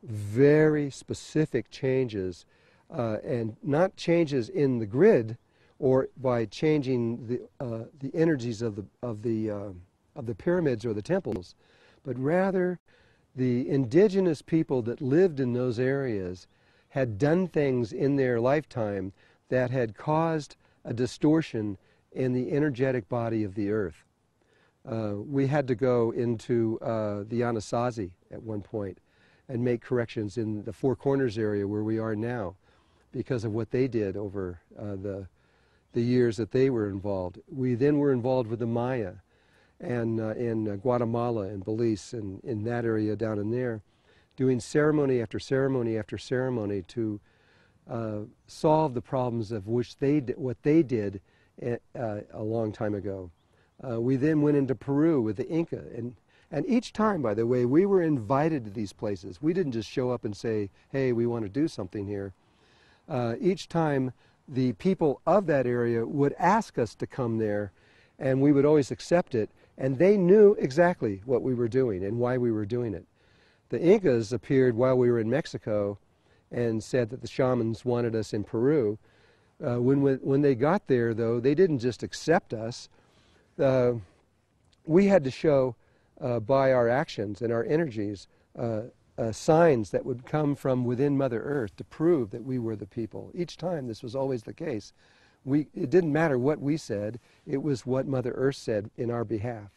Speaker 1: very specific changes, and not changes in the grid or by changing the energies of the pyramids or the temples, but rather the indigenous people that lived in those areas had done things in their lifetime that had caused a distortion in the energetic body of the Earth. We had to go into the Anasazi at one point and make corrections in the Four Corners area where we are now because of what they did over the years that they were involved. We then were involved with the Maya and in Guatemala and Belize and in that area down in there, doing ceremony after ceremony after ceremony to solve the problems of which what they did a long time ago. We then went into Peru with the Inca, and each time, by the way, we were invited to these places. We didn't just show up and say, hey, we want to do something here. Each time, the people of that area would ask us to come there, and we would always accept it, and they knew exactly what we were doing and why we were doing it. The Incas appeared while we were in Mexico and said that the shamans wanted us in Peru. When they got there, though, they didn't just accept us. We had to show by our actions and our energies signs that would come from within Mother Earth to prove that we were the people. Each time this was always the case. It didn't matter what we said, it was what Mother Earth said in our behalf.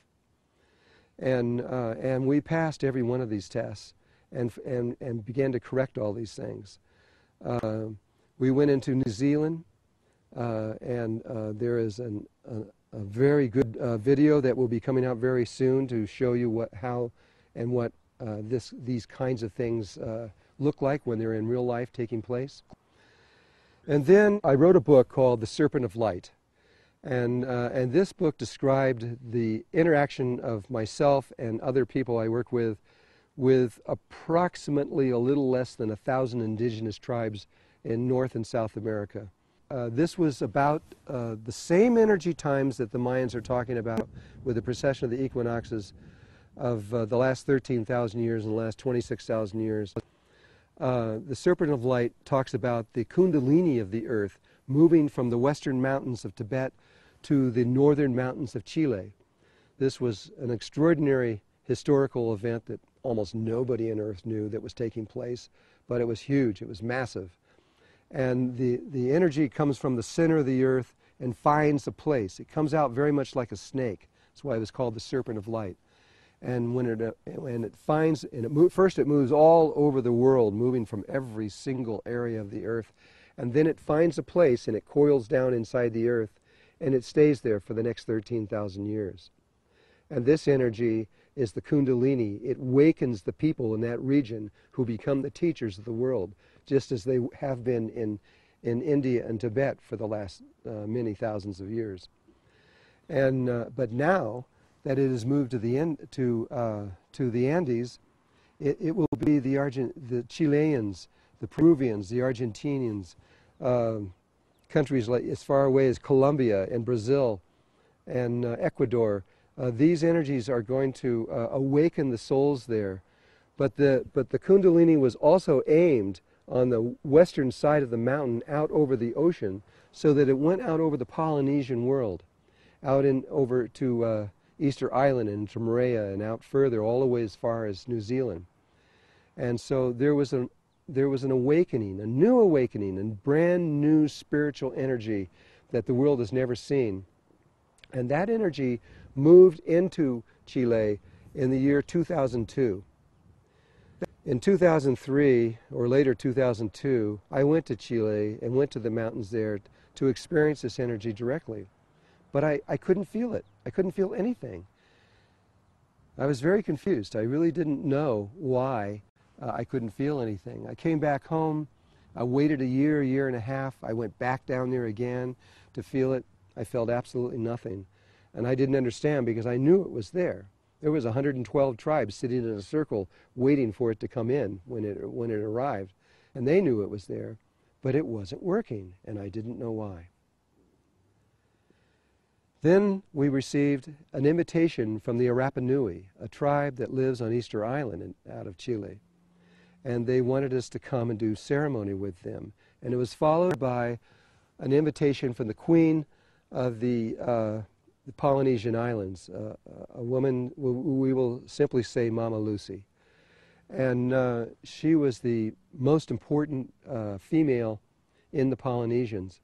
Speaker 1: And we passed every one of these tests and began to correct all these things. We went into New Zealand, and there is a very good video that will be coming out very soon to show you how and what these kinds of things look like when they're in real life taking place. And then I wrote a book called The Serpent of Light. And this book described the interaction of myself and other people I work with approximately a little less than 1,000 indigenous tribes in North and South America. This was about the same energy times that the Mayans are talking about with the precession of the equinoxes of the last 13,000 years and the last 26,000 years. The Serpent of Light talks about the kundalini of the earth moving from the western mountains of Tibet to the northern mountains of Chile. This was an extraordinary historical event that almost nobody on earth knew that was taking place, but it was huge, it was massive. And the energy comes from the center of the earth and finds a place. It comes out very much like a snake. That's why it was called the Serpent of Light. And first it moves all over the world, moving from every single area of the earth. And then it finds a place and it coils down inside the earth and it stays there for the next 13,000 years. And this energy is the kundalini. It wakens the people in that region who become the teachers of the world, just as they have been in India and Tibet for the last many thousands of years. And but now that it has moved to the Andes, it will be the Chileans, the Peruvians, the Argentinians, countries like as far away as Colombia and Brazil, and Ecuador. These energies are going to awaken the souls there. But the Kundalini was also aimed on the western side of the mountain out over the ocean, so that it went out over the Polynesian world, out over to Easter Island and to Moorea and out further, all the way as far as New Zealand. And so there was an awakening, a new awakening, and brand new spiritual energy that the world has never seen. And that energy moved into Chile in the year 2002. In 2003, or later 2002, I went to Chile and went to the mountains there to experience this energy directly. But I couldn't feel it. I couldn't feel anything. I was very confused. I really didn't know why I couldn't feel anything. I came back home. I waited a year and a half. I went back down there again to feel it. I felt absolutely nothing. And I didn't understand because I knew it was there. There was 112 tribes sitting in a circle waiting for it to come in when it arrived. And they knew it was there, but it wasn't working, and I didn't know why. Then we received an invitation from the Rapa Nui, a tribe that lives on Easter Island out of Chile. And they wanted us to come and do ceremony with them. And it was followed by an invitation from the Queen of the Polynesian Islands, a woman, we will simply say Mama Lucy. And she was the most important female in the Polynesians.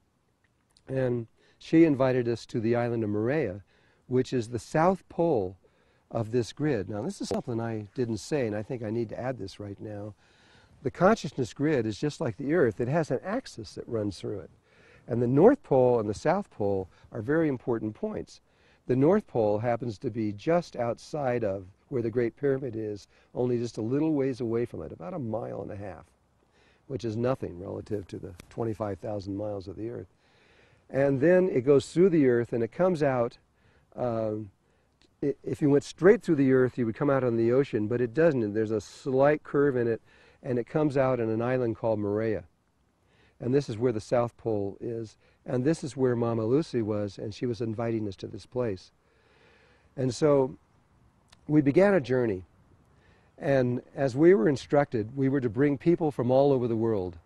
Speaker 1: And she invited us to the island of Moorea, which is the south pole of this grid. Now, this is something I didn't say, and I think I need to add this right now. The consciousness grid is just like the Earth. It has an axis that runs through it. And the North Pole and the South Pole are very important points. The North Pole happens to be just outside of where the Great Pyramid is, only just a little ways away from it, about 1.5 miles, which is nothing relative to the 25,000 miles of the Earth. And then it goes through the Earth and it comes out. If you went straight through the Earth, you would come out on the ocean, but it doesn't. There's a slight curve in it, and it comes out in an island called Moorea. And this is where the South Pole is, and this is where Mama Lucy was, and she was inviting us to this place. And so we began a journey, and as we were instructed, we were to bring people from all over the world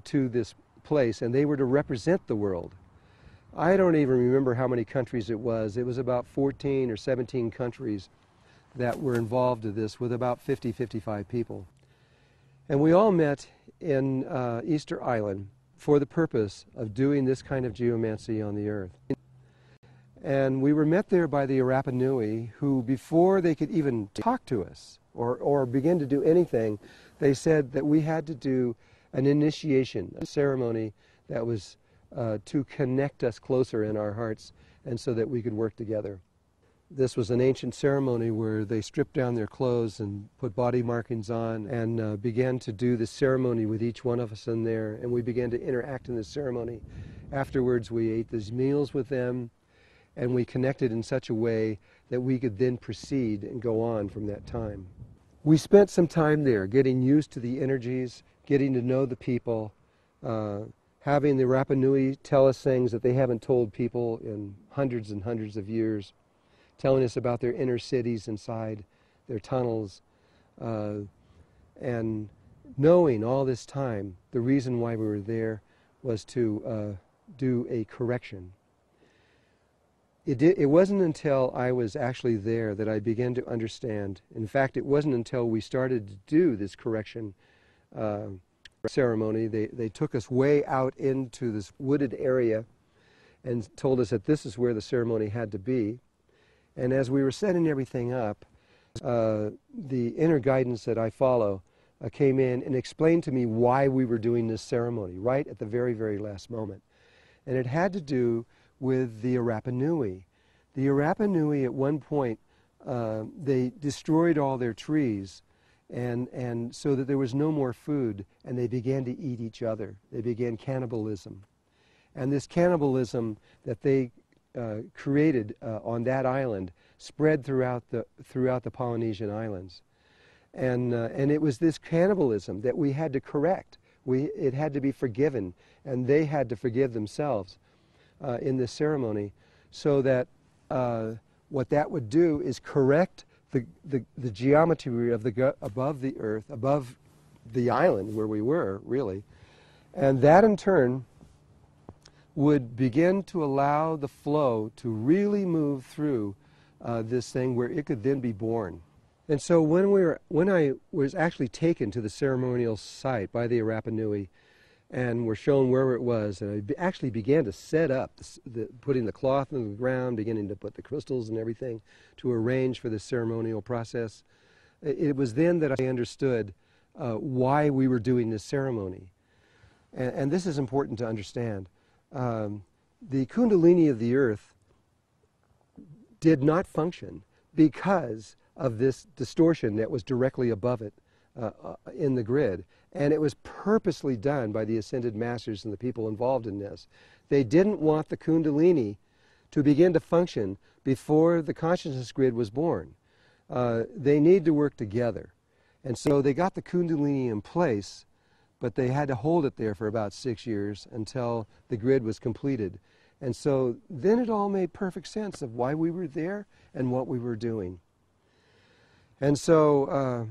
Speaker 1: to this place, and they were to represent the world. I don't even remember how many countries it was. It was about 14 or 17 countries that were involved in this, with about 50, 55 people. And we all met in Easter Island for the purpose of doing this kind of geomancy on the Earth. And we were met there by the Rapa Nui, who, before they could even talk to us or begin to do anything, they said that we had to do an initiation, a ceremony that was to connect us closer in our hearts and so that we could work together. This was an ancient ceremony where they stripped down their clothes and put body markings on and began to do the ceremony with each one of us in there, and we began to interact in this ceremony. Afterwards, we ate these meals with them, and we connected in such a way that we could then proceed and go on from that time. We spent some time there getting used to the energies, getting to know the people, having the Rapa Nui tell us things that they haven't told people in hundreds and hundreds of years, telling us about their inner cities inside, their tunnels, and knowing all this time the reason why we were there was to do a correction. It wasn't until I was actually there that I began to understand. In fact, it wasn't until we started to do this correction ceremony. They took us way out into this wooded area and told us that this is where the ceremony had to be. And as we were setting everything up, the inner guidance that I follow came in and explained to me why we were doing this ceremony right at the very, very last moment. And it had to do with the Rapa Nui. The Rapa Nui, at one point, they destroyed all their trees, and so that there was no more food, and they began to eat each other. They began cannibalism. And this cannibalism that they created on that island spread throughout the Polynesian islands. And it was this cannibalism that we had to correct. It had to be forgiven, and they had to forgive themselves in this ceremony, so that what that would do is correct the geometry of above the earth, above the island where we were, really. And that in turn would begin to allow the flow to really move through this thing where it could then be born. And so when I was actually taken to the ceremonial site by the Rapa Nui and were shown where it was, and I actually began to set up, putting the cloth in the ground, beginning to put the crystals and everything to arrange for the ceremonial process, it was then that I understood why we were doing this ceremony. And this is important to understand. The Kundalini of the earth did not function because of this distortion that was directly above it in the grid. And it was purposely done by the Ascended Masters and the people involved in this. They didn't want the Kundalini to begin to function before the consciousness grid was born. They need to work together. And so they got the Kundalini in place, but they had to hold it there for about 6 years until the grid was completed. And so then it all made perfect sense of why we were there and what we were doing. And so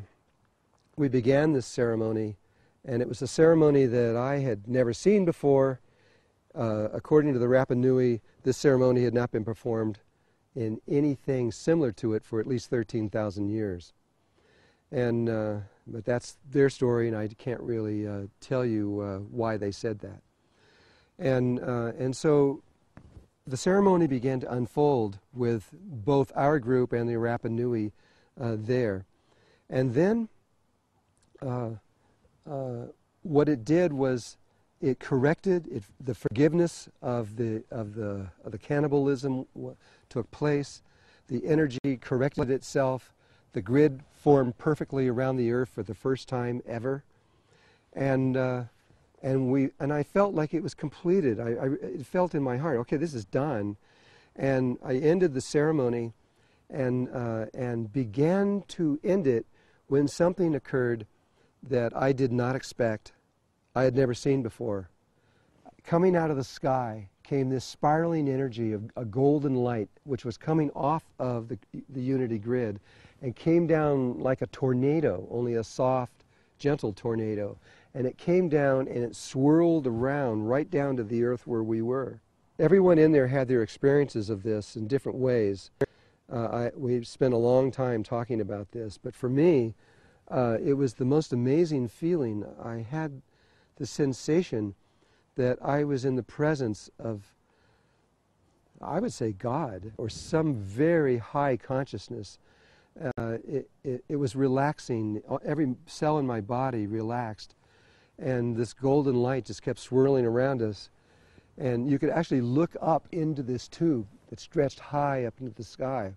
Speaker 1: we began this ceremony, and it was a ceremony that I had never seen before. According to the Rapa Nui, this ceremony had not been performed in anything similar to it for at least 13,000 years. And but that's their story, and I can't really tell you why they said that. And so the ceremony began to unfold with both our group and the Rapa Nui there. And then what it did was it corrected the forgiveness of the cannibalism took place. The energy corrected itself. The grid formed perfectly around the earth for the first time ever, and I felt like it was completed. It felt in my heart, okay, this is done, and I ended the ceremony, and began to end it when something occurred that I did not expect. I had never seen before. Coming out of the sky came this spiraling energy of a golden light, which was coming off of the unity grid, and came down like a tornado, only a soft, gentle tornado. And it came down and it swirled around right down to the earth where we were. Everyone in there had their experiences of this in different ways. We spent a long time talking about this, but for me, it was the most amazing feeling. I had the sensation that I was in the presence of, I would say, God, or some very high consciousness. It was relaxing. Every cell in my body relaxed, and this golden light just kept swirling around us. And you could actually look up into this tube that stretched high up into the sky.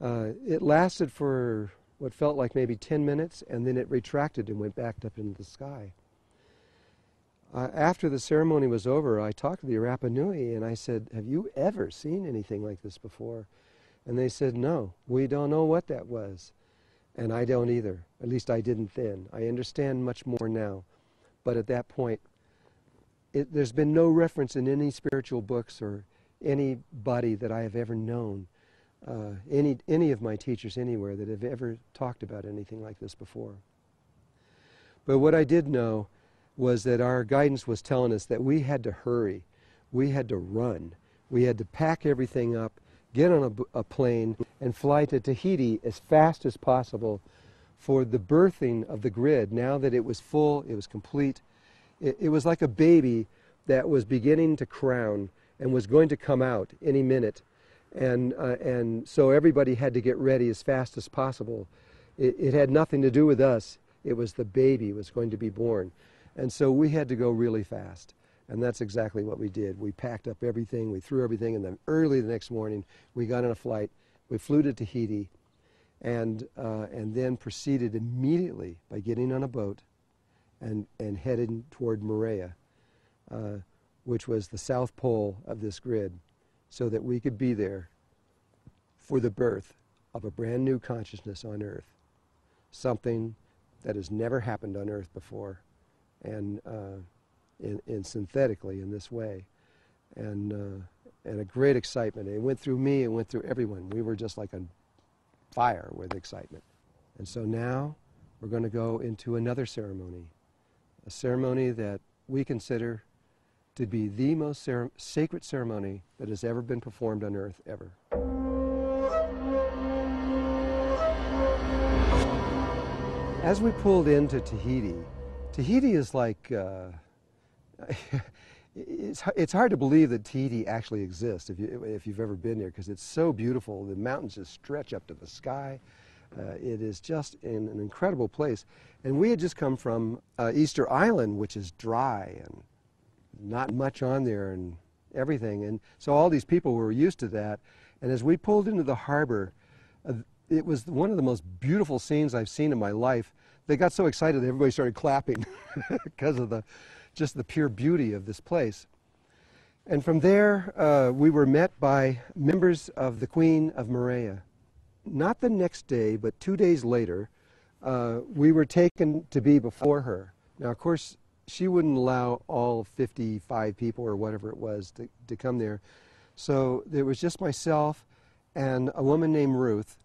Speaker 1: It lasted for what felt like maybe 10 minutes, and then it retracted and went back up into the sky. After the ceremony was over, I talked to the Rapa Nui, and I said, have you ever seen anything like this before? And they said, no, we don't know what that was. And I don't either. At least I didn't then. I understand much more now. But at that point, there's been no reference in any spiritual books or anybody that I have ever known, any of my teachers anywhere that have ever talked about anything like this before. But what I did know was that our guidance was telling us that we had to hurry. We had to run. We had to pack everything up, get on a plane, and fly to Tahiti as fast as possible for the birthing of the grid. Now that it was full, it was complete. It was like a baby that was beginning to crown and was going to come out any minute. And so everybody had to get ready as fast as possible. It had nothing to do with us. It was the baby was going to be born. And so we had to go really fast. And that's exactly what we did. We packed up everything, we threw everything, and then early the next morning, we got on a flight, we flew to Tahiti, and then proceeded immediately by getting on a boat and heading toward Moorea, which was the south pole of this grid, so that we could be there for the birth of a brand new consciousness on Earth, something that has never happened on Earth before, and synthetically in this way. And and a great excitement. It went through me, it went through everyone. We were just like on fire with excitement. And so now we're going to go into another ceremony, a ceremony that we consider to be the most sacred ceremony that has ever been performed on earth, ever. As we pulled into Tahiti, Tahiti is like, it's hard to believe that Tahiti actually exists if you've ever been there, because it's so beautiful. The mountains just stretch up to the sky. It is just an incredible place. And we had just come from Easter Island, which is dry and not much on there and everything. And so all these people were used to that. And as we pulled into the harbor, it was one of the most beautiful scenes I've seen in my life. They got so excited that everybody started clapping because of just the pure beauty of this place. And from there, we were met by members of the Queen of Moorea. Not the next day, but 2 days later, we were taken to be before her. Now, of course, she wouldn't allow all 55 people or whatever it was to come there. So there was just myself and a woman named Ruth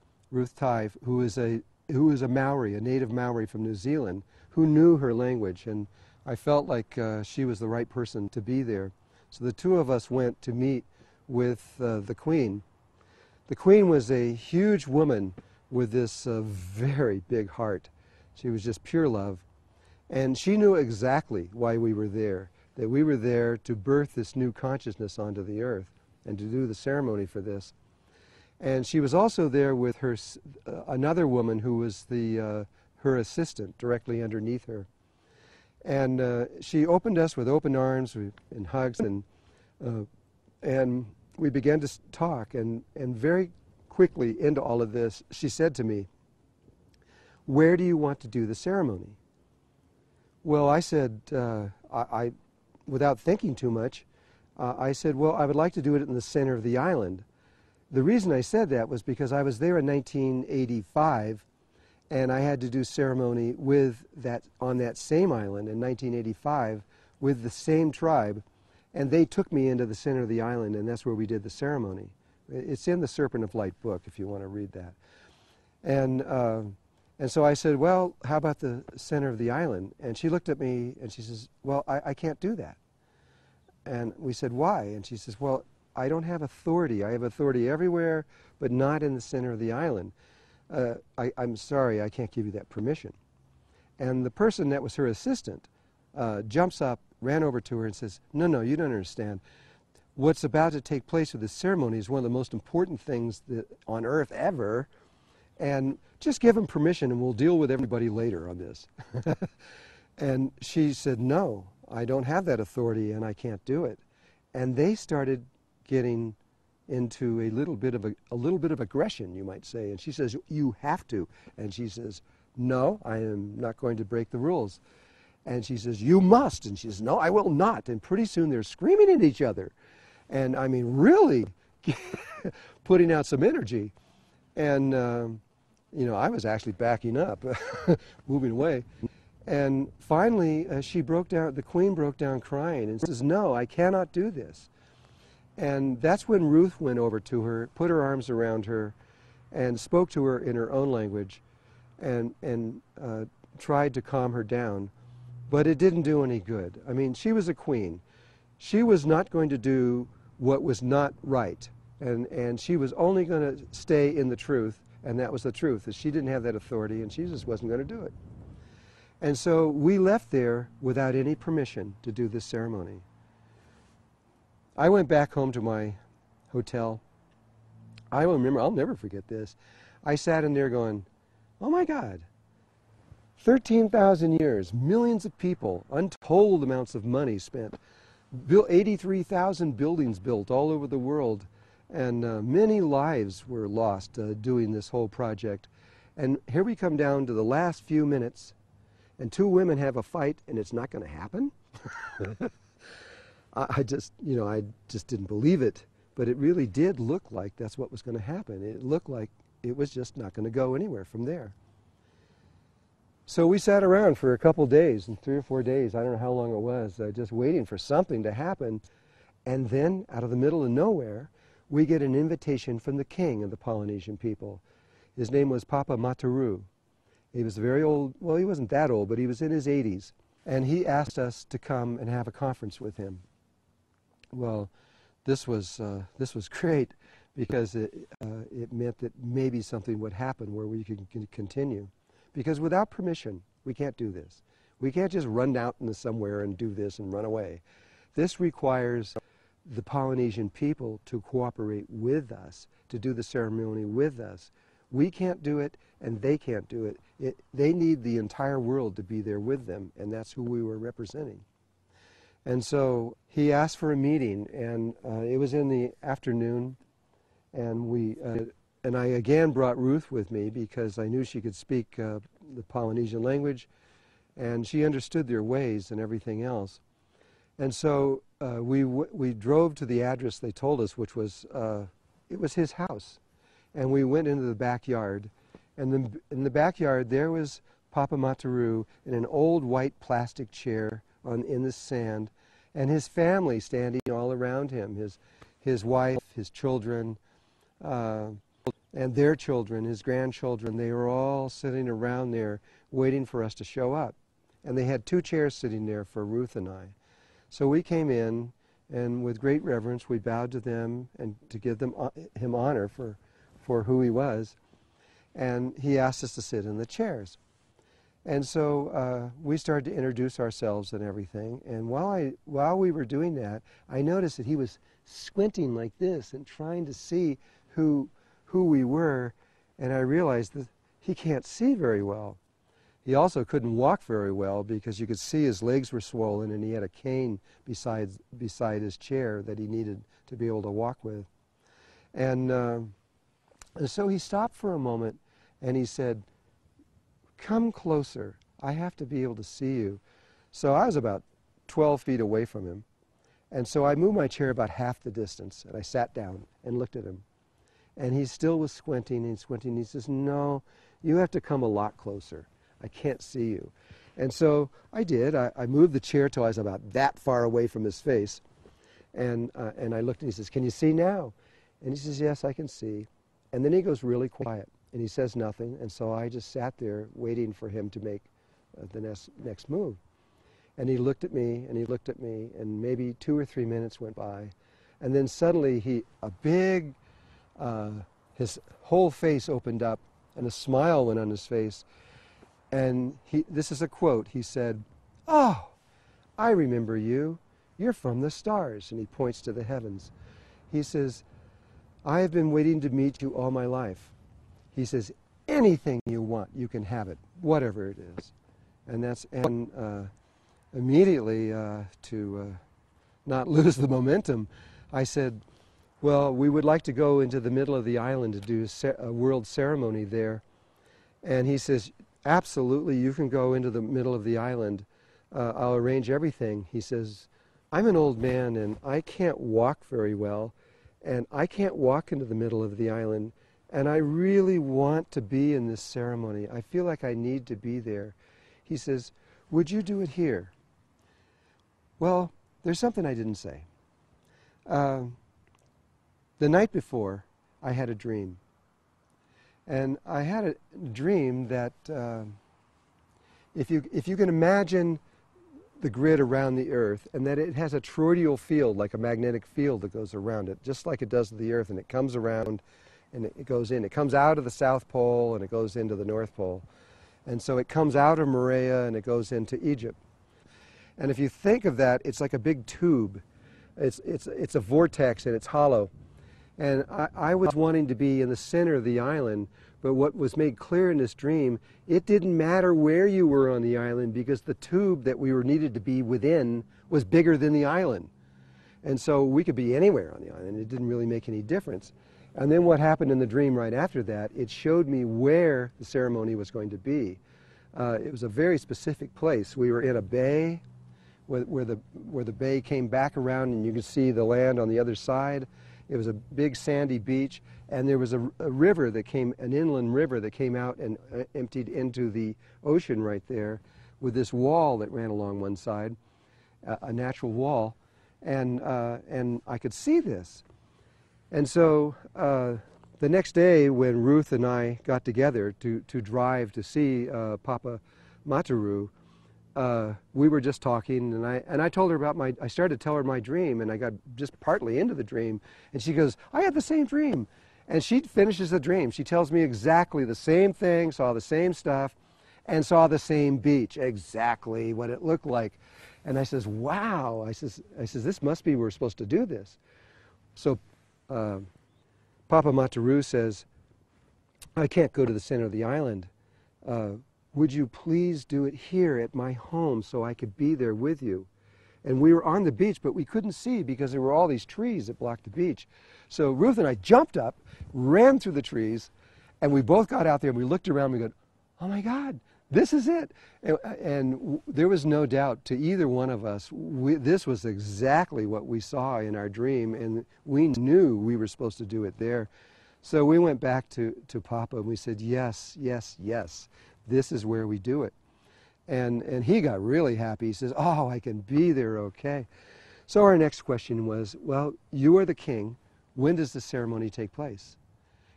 Speaker 1: Tive, who is a Maori, a native Maori from New Zealand, who knew her language. And I felt like she was the right person to be there. So the two of us went to meet with the Queen. The Queen was a huge woman with this very big heart. She was just pure love. And she knew exactly why we were there, that we were there to birth this new consciousness onto the earth and to do the ceremony for this. And she was also there with her another woman who was her assistant directly underneath her. And she opened us with open arms and hugs, and we began to talk. And very quickly into all of this, she said to me, "Where do you want to do the ceremony?" Well, I said, without thinking too much, I said, well, I would like to do it in the center of the island. The reason I said that was because I was there in 1985, and I had to do ceremony on that same island in 1985 with the same tribe, and they took me into the center of the island, and that's where we did the ceremony. It's in the Serpent of Light book if you want to read that. And so I said, well, how about the center of the island? And she looked at me and she says, well, I can't do that. And we said, why? And she says, well, I don't have authority. I have authority everywhere, but not in the center of the island. I'm sorry, I can't give you that permission. And the person that was her assistant jumps up, ran over to her and says, no, you don't understand. What's about to take place with this ceremony is one of the most important things on earth ever. And just give him permission and we'll deal with everybody later on this. And she said, no, I don't have that authority and I can't do it. And they started getting into a little bit of aggression, you might say. And she says, you have to. And she says, no, I am not going to break the rules. And she says, you must. And she says, no, I will not. And pretty soon they're screaming at each other. And I mean, really putting out some energy. And, I was actually backing up, moving away. And finally, the Queen broke down crying and says, no, I cannot do this. And that's when Ruth went over to her, put her arms around her, and spoke to her in her own language and tried to calm her down. But it didn't do any good. I mean, she was a queen. She was not going to do what was not right. And she was only going to stay in the truth, and that was the truth, that she didn't have that authority and she just wasn't going to do it. And so we left there without any permission to do this ceremony. I went back home to my hotel. I'll never forget this. I sat in there going, oh my God, 13,000 years, millions of people, untold amounts of money spent, 83,000 buildings built all over the world, and many lives were lost doing this whole project. And here we come down to the last few minutes, and two women have a fight, and it's not going to happen? I just didn't believe it. But it really did look like that's what was going to happen. It looked like it was just not going to go anywhere from there. So we sat around for a couple days, and 3 or 4 days, I don't know how long it was, just waiting for something to happen. And then, out of the middle of nowhere, we get an invitation from the king of the Polynesian people. His name was Papa Mataru. He was very old. Well, he wasn't that old, but he was in his 80s. And he asked us to come and have a conference with him. Well, this was great, because it meant that maybe something would happen where we could continue. Because without permission, we can't do this. We can't just run out into somewhere and do this and run away. This requires the Polynesian people to cooperate with us, to do the ceremony with us. We can't do it, and they can't do it. They need the entire world to be there with them, and that's who we were representing. And so he asked for a meeting, and it was in the afternoon, and I again brought Ruth with me because I knew she could speak the Polynesian language, and she understood their ways and everything else. And so we drove to the address they told us, which was, it was his house. And we went into the backyard, and in the backyard there was Papa Mataru in an old white plastic chair in the sand, and his family standing all around him, his wife, his children, and their children, his grandchildren. They were all sitting around there waiting for us to show up. And they had 2 chairs sitting there for Ruth and I. So we came in, and with great reverence we bowed to them and to give him honor for who he was. And he asked us to sit in the chairs. And so we started to introduce ourselves and everything. And while we were doing that, I noticed that he was squinting like this and trying to see who we were. And I realized that he can't see very well. He also couldn't walk very well because you could see his legs were swollen, and he had a cane beside his chair that he needed to be able to walk with. And so he stopped for a moment, and he said, "Come closer. I have to be able to see you." So I was about 12 feet away from him. And so I moved my chair about half the distance, and I sat down and looked at him. And he still was squinting and squinting. He says, "No, you have to come a lot closer. I can't see you." And so I did. I moved the chair till I was about that far away from his face. And I looked, and he says, "Can you see now?" And he says, "Yes, I can see." And then he goes really quiet, and he says nothing. And so I just sat there waiting for him to make the next move. And he looked at me, and he looked at me, and maybe 2 or 3 minutes went by. And then suddenly his whole face opened up, and a smile went on his face. And this is a quote. He said, "Oh, I remember you. You're from the stars." And he points to the heavens. He says, "I have been waiting to meet you all my life." He says, "Anything you want, you can have it, whatever it is." And immediately, to not lose the momentum, I said, "Well, we would like to go into the middle of the island to do a world ceremony there." And he says, "Absolutely, you can go into the middle of the island. I'll arrange everything." He says, "I'm an old man, and I can't walk very well, and I can't walk into the middle of the island, and I really want to be in this ceremony. I feel like I need to be there." He says, "Would you do it here?" Well, there's something I didn't say. The night before, I had a dream. And I had a dream that if you can imagine the grid around the Earth, and that it has a toroidal field, like a magnetic field that goes around it, just like it does the Earth, and it comes around and it goes in. It comes out of the South Pole and it goes into the North Pole. And so it comes out of Morea and it goes into Egypt. And if you think of that, it's like a big tube. It's a vortex, and it's hollow. And I was wanting to be in the center of the island, but what was made clear in this dream, it didn't matter where you were on the island, because the tube that we were needed to be within was bigger than the island. And so we could be anywhere on the island. It didn't really make any difference. And then what happened in the dream right after that, it showed me where the ceremony was going to be. It was a very specific place. We were in a bay where the bay came back around, and you could see the land on the other side. It was a big sandy beach, and there was a river that came, an inland river that came out and emptied into the ocean right there, with this wall that ran along one side, a natural wall. and I could see this. And so the next day when Ruth and I got together to drive to see Papa Mataru, we were just talking, and I told her about I started to tell her my dream, and I got just partly into the dream, and she goes, I had the same dream. And she finishes the dream. She tells me exactly the same thing, saw the same stuff, and saw the same beach, exactly what it looked like. And I says, wow. I says, this must be, we're supposed to do this. So Papa Mataru says, I can't go to the center of the island. Would you please do it here at my home so I could be there with you? And we were on the beach, but we couldn't see because there were all these trees that blocked the beach. So Ruth and I jumped up, ran through the trees, and we both got out there and we looked around and we go, oh my God, this is it. And there was no doubt to either one of us, this was exactly what we saw in our dream, and we knew we were supposed to do it there. So we went back to Papa and we said, yes, yes, yes, this is where we do it. And he got really happy. He says, oh, I can be there, okay. So our next question was, well, you are the king. When does the ceremony take place?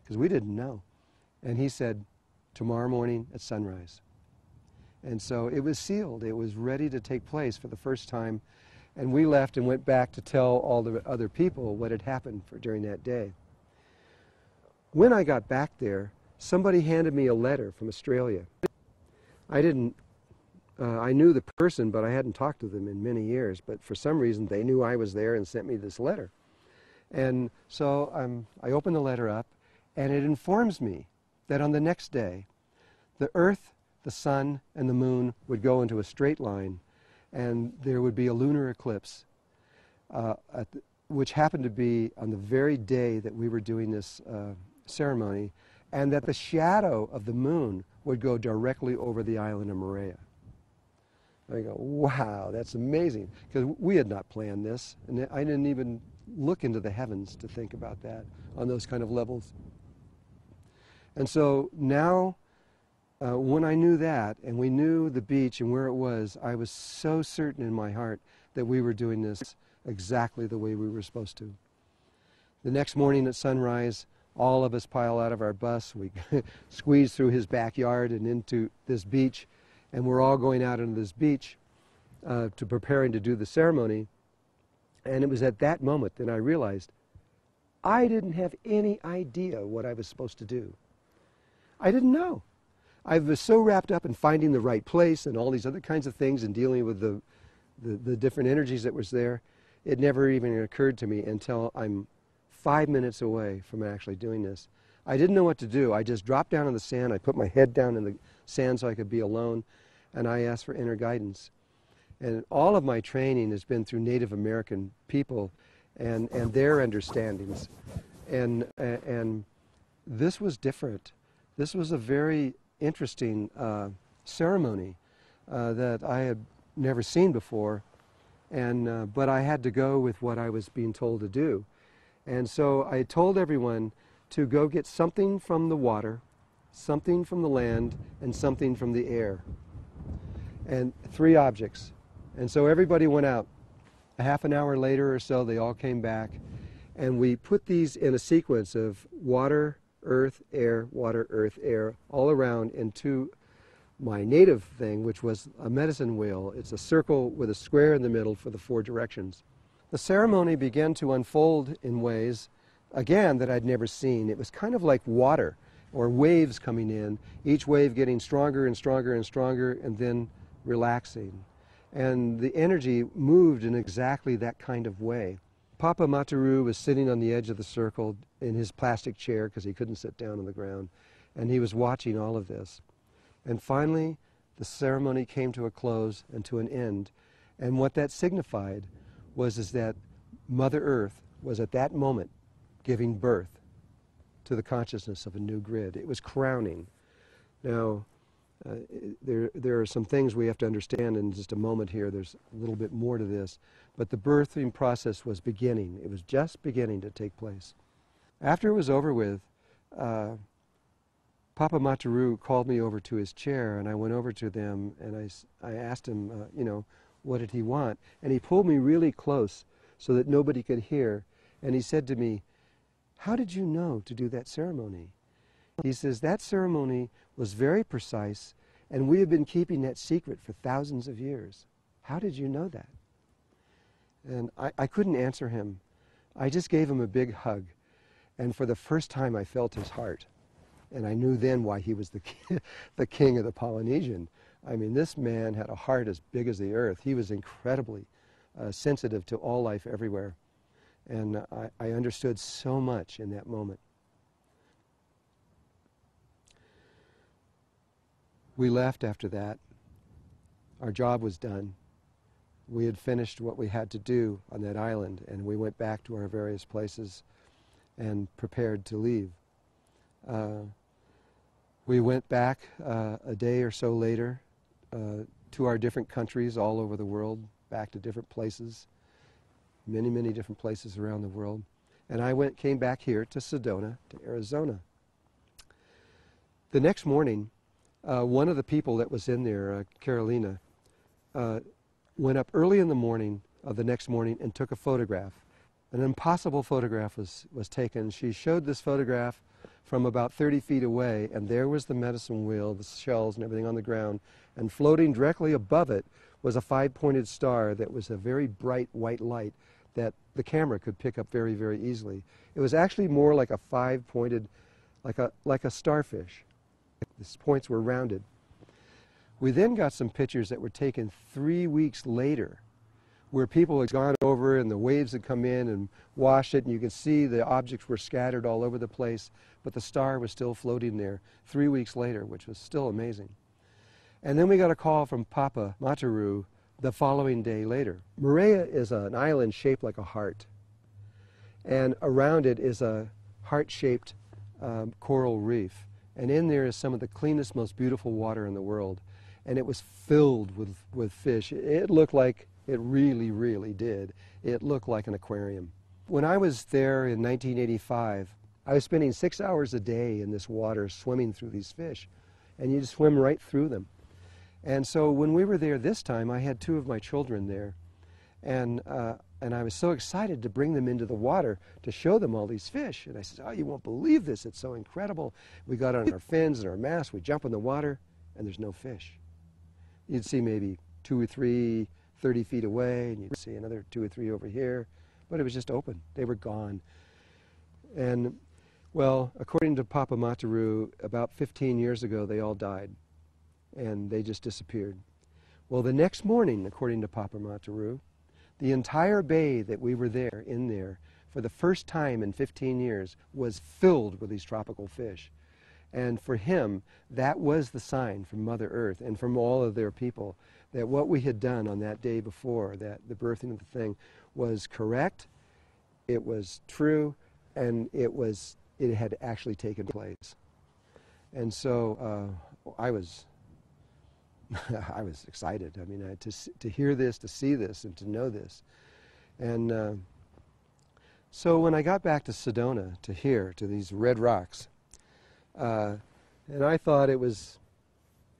Speaker 1: Because we didn't know. And he said, tomorrow morning at sunrise. And so it was sealed. It was ready to take place for the first time. And we left and went back to tell all the other people what had happened during that day. When I got back there, somebody handed me a letter from Australia. I knew the person, but I hadn't talked to them in many years. But for some reason, they knew I was there and sent me this letter. And so I opened the letter up, and it informs me that on the next day, the earth, the sun, and the moon would go into a straight line, and there would be a lunar eclipse, which happened to be on the very day that we were doing this ceremony, and that the shadow of the moon would go directly over the island of Moorea. I go, wow, that's amazing, because we had not planned this, and I didn't even look into the heavens to think about that on those kind of levels. And so now, when I knew that, and we knew the beach and where it was, I was so certain in my heart that we were doing this exactly the way we were supposed to. The next morning at sunrise, all of us pile out of our bus. We squeeze through his backyard and into this beach, and we're all going out into this beach to preparing to do the ceremony. And it was at that moment that I realized I didn't have any idea what I was supposed to do. I didn't know. I was so wrapped up in finding the right place and all these other kinds of things and dealing with the different energies that was there. It never even occurred to me until I'm 5 minutes away from actually doing this. I didn't know what to do. I just dropped down on the sand. I put my head down in the sand so I could be alone, and I asked for inner guidance. And all of my training has been through Native American people and their understandings. And this was different. This was a very interesting ceremony that I had never seen before, but I had to go with what I was being told to do. And so I told everyone to go get something from the water, something from the land, and something from the air. And 3 objects. And so everybody went out. A half an hour later or so, they all came back, and we put these in a sequence of water, earth, air, water, earth, air, all around into my native thing, which was a medicine wheel. It's a circle with a square in the middle for the 4 directions. The ceremony began to unfold in ways, again, that I'd never seen. It was kind of like water or waves coming in, each wave getting stronger and stronger and stronger, and then relaxing. And the energy moved in exactly that kind of way. Papa Mataru was sitting on the edge of the circle in his plastic chair because he couldn't sit down on the ground, and he was watching all of this. And finally, the ceremony came to a close and to an end, and what that signified was that Mother Earth was at that moment giving birth to the consciousness of a new grid. It was crowning. Now, there are some things we have to understand in just a moment here. There's a little bit more to this. But the birthing process was beginning. It was just beginning to take place. After it was over with, Papa Mataru called me over to his chair, and I went over to them, and I asked him, what did he want? And he pulled me really close so that nobody could hear. And he said to me, "How did you know to do that ceremony?" He says, "That ceremony was very precise, and we have been keeping that secret for thousands of years. How did you know that?" And I couldn't answer him. I just gave him a big hug. And for the first time, I felt his heart. And I knew then why he was the king of the Polynesian. I mean, this man had a heart as big as the earth. He was incredibly sensitive to all life everywhere. And I understood so much in that moment. We left after that. Our job was done. We had finished what we had to do on that island, and we went back to our various places and prepared to leave. We went back a day or so later to our different countries all over the world, back to different places, many, many different places around the world. And I came back here to Sedona, to Arizona. The next morning, one of the people that was in there, Carolina, went up early in the morning of the next morning and took a photograph. An impossible photograph was taken. She showed this photograph from about 30 feet away, and there was the medicine wheel, the shells and everything on the ground, and floating directly above it was a five-pointed star that was a very bright white light that the camera could pick up very, very easily. It was actually more like a five-pointed, like a starfish. The points were rounded. We then got some pictures that were taken 3 weeks later, where people had gone over and the waves had come in and washed it, and you could see the objects were scattered all over the place, but the star was still floating there 3 weeks later, which was still amazing. And then we got a call from Papa Mataru the following day later. Moorea is an island shaped like a heart, and around it is a heart-shaped coral reef, and in there is some of the cleanest, most beautiful water in the world. And it was filled with fish. It looked like, it really, really did. It looked like an aquarium. When I was there in 1985, I was spending 6 hours a day in this water swimming through these fish. And you just swim right through them. And so when we were there this time, I had 2 of my children there. And I was so excited to bring them into the water to show them all these fish. And I said, "Oh, you won't believe this. It's so incredible." We got on our fins and our masks. We jump in the water, and there's no fish. You'd see maybe 2 or 3, 30 feet away, and you'd see another 2 or 3 over here, but it was just open. They were gone. And, well, according to Papa Mataru, about 15 years ago, they all died, and they just disappeared. Well, the next morning, according to Papa Mataru, the entire bay that we were in there, for the first time in 15 years, was filled with these tropical fish. And for him, that was the sign from Mother Earth and from all of their people that what we had done on that day before, that the birthing of the thing, was correct, it was true, and it had actually taken place. And so I was excited. I mean, to hear this, to see this, and to know this. And so when I got back to Sedona, to these red rocks, and I thought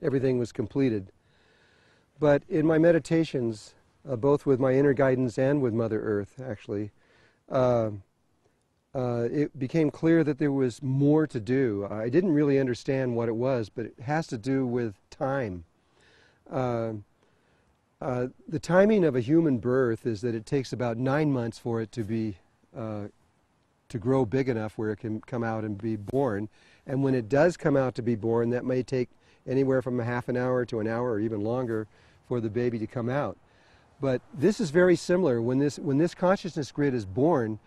Speaker 1: everything was completed. But in my meditations, both with my inner guidance and with Mother Earth, actually, it became clear that there was more to do. I didn't really understand what it was, but it has to do with time. The timing of a human birth is that it takes about 9 months for it to grow big enough where it can come out and be born. And when it does come out to be born, that may take anywhere from a half an hour to an hour or even longer for the baby to come out. But this is very similar. When this consciousness grid is born,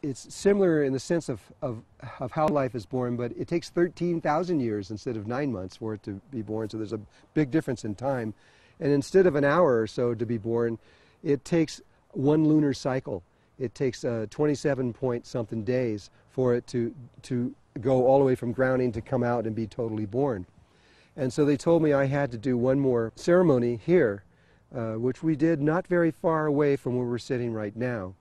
Speaker 1: it's similar in the sense of how life is born, but it takes 13,000 years instead of 9 months for it to be born. So there's a big difference in time. And instead of an hour or so to be born, it takes 1 lunar cycle. It takes 27-point-something days for it to go all the way from grounding to come out and be totally born. And so they told me I had to do one more ceremony here, which we did not very far away from where we're sitting right now.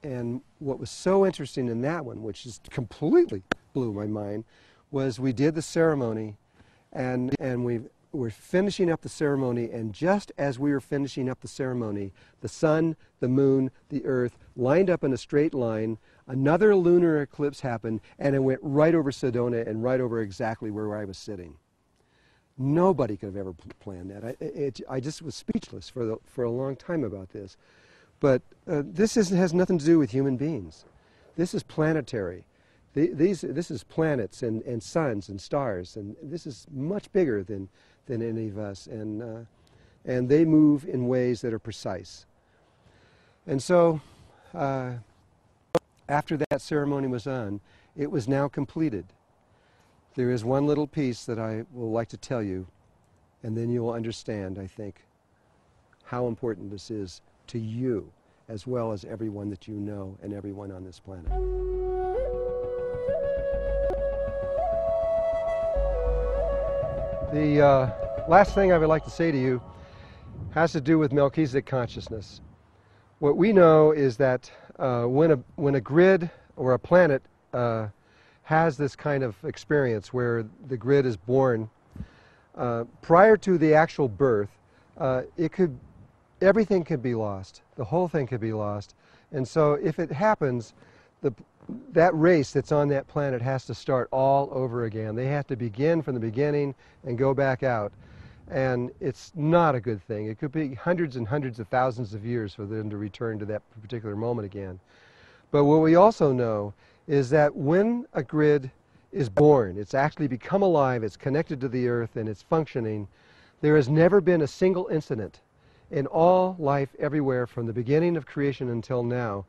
Speaker 1: And what was so interesting in that one, which just completely blew my mind, was we did the ceremony, and we we're finishing up the ceremony, and just as we were finishing up the ceremony, the sun, the moon, the earth lined up in a straight line. Another lunar eclipse happened, and it went right over Sedona and right over exactly where I was sitting. Nobody could have ever planned that. I just was speechless for a long time about this. But this has nothing to do with human beings. This is planetary. This is planets and suns and stars, and this is much bigger than any of us. And they move in ways that are precise. And so, after that ceremony was on, it was now completed. There is one little piece that I will like to tell you, and then you will understand, I think, how important this is to you, as well as everyone that you know and everyone on this planet. The last thing I would like to say to you has to do with Melchizedek consciousness. What we know is that when a grid or a planet has this kind of experience where the grid is born, prior to the actual birth, everything could be lost. The whole thing could be lost. And so if it happens, that race that's on that planet has to start all over again. They have to begin from the beginning and go back out. And it's not a good thing. It could be hundreds and hundreds of thousands of years for them to return to that particular moment again. But what we also know is that when a grid is born, it's actually become alive, it's connected to the earth, and it's functioning, there has never been a single incident in all life everywhere from the beginning of creation until now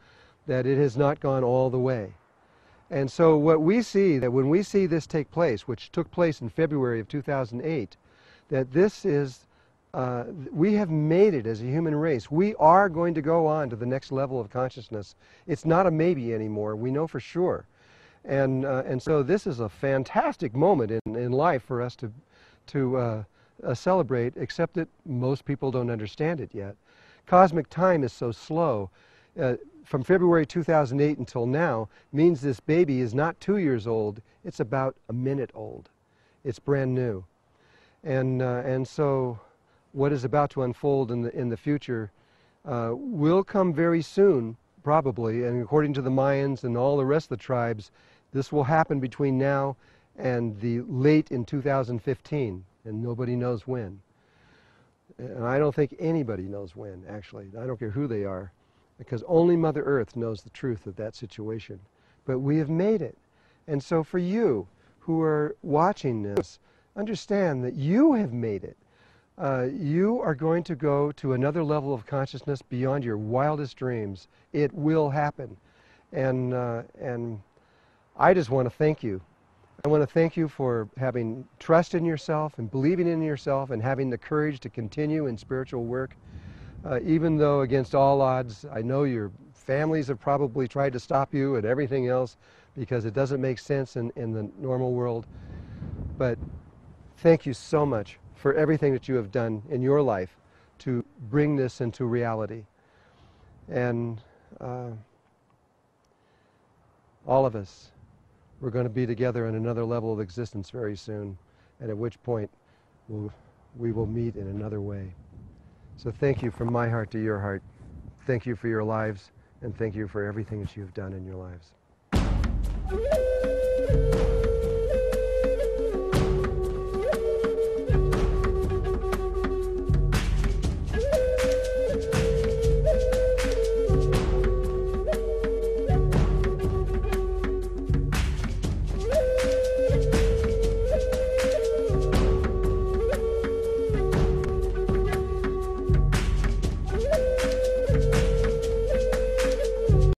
Speaker 1: that it has not gone all the way. And so what we see, that when we see this take place, which took place in February of 2008, that this is, we have made it as a human race. We are going to go on to the next level of consciousness. It's not a maybe anymore. We know for sure. And so this is a fantastic moment in life for us to celebrate, except that most people don't understand it yet. Cosmic time is so slow. From February 2008 until now means this baby is not 2 years old. It's about a minute old. It's brand new. And so what is about to unfold in the future will come very soon, probably, and according to the Mayans and all the rest of the tribes, this will happen between now and the late in 2015, and nobody knows when. And I don't think anybody knows when, actually. I don't care who they are, because only Mother Earth knows the truth of that situation. But we have made it. And so for you who are watching this, understand that you have made it. You are going to go to another level of consciousness beyond your wildest dreams. It will happen. And I just want to thank you. I want to thank you for having trust in yourself and believing in yourself and having the courage to continue in spiritual work. Even though against all odds, I know your families have probably tried to stop you and everything else because it doesn't make sense in the normal world. But thank you so much for everything that you have done in your life to bring this into reality. And all of us, we're going to be together on another level of existence very soon, and at which point we will meet in another way. So thank you from my heart to your heart. Thank you for your lives, and thank you for everything that you have done in your lives.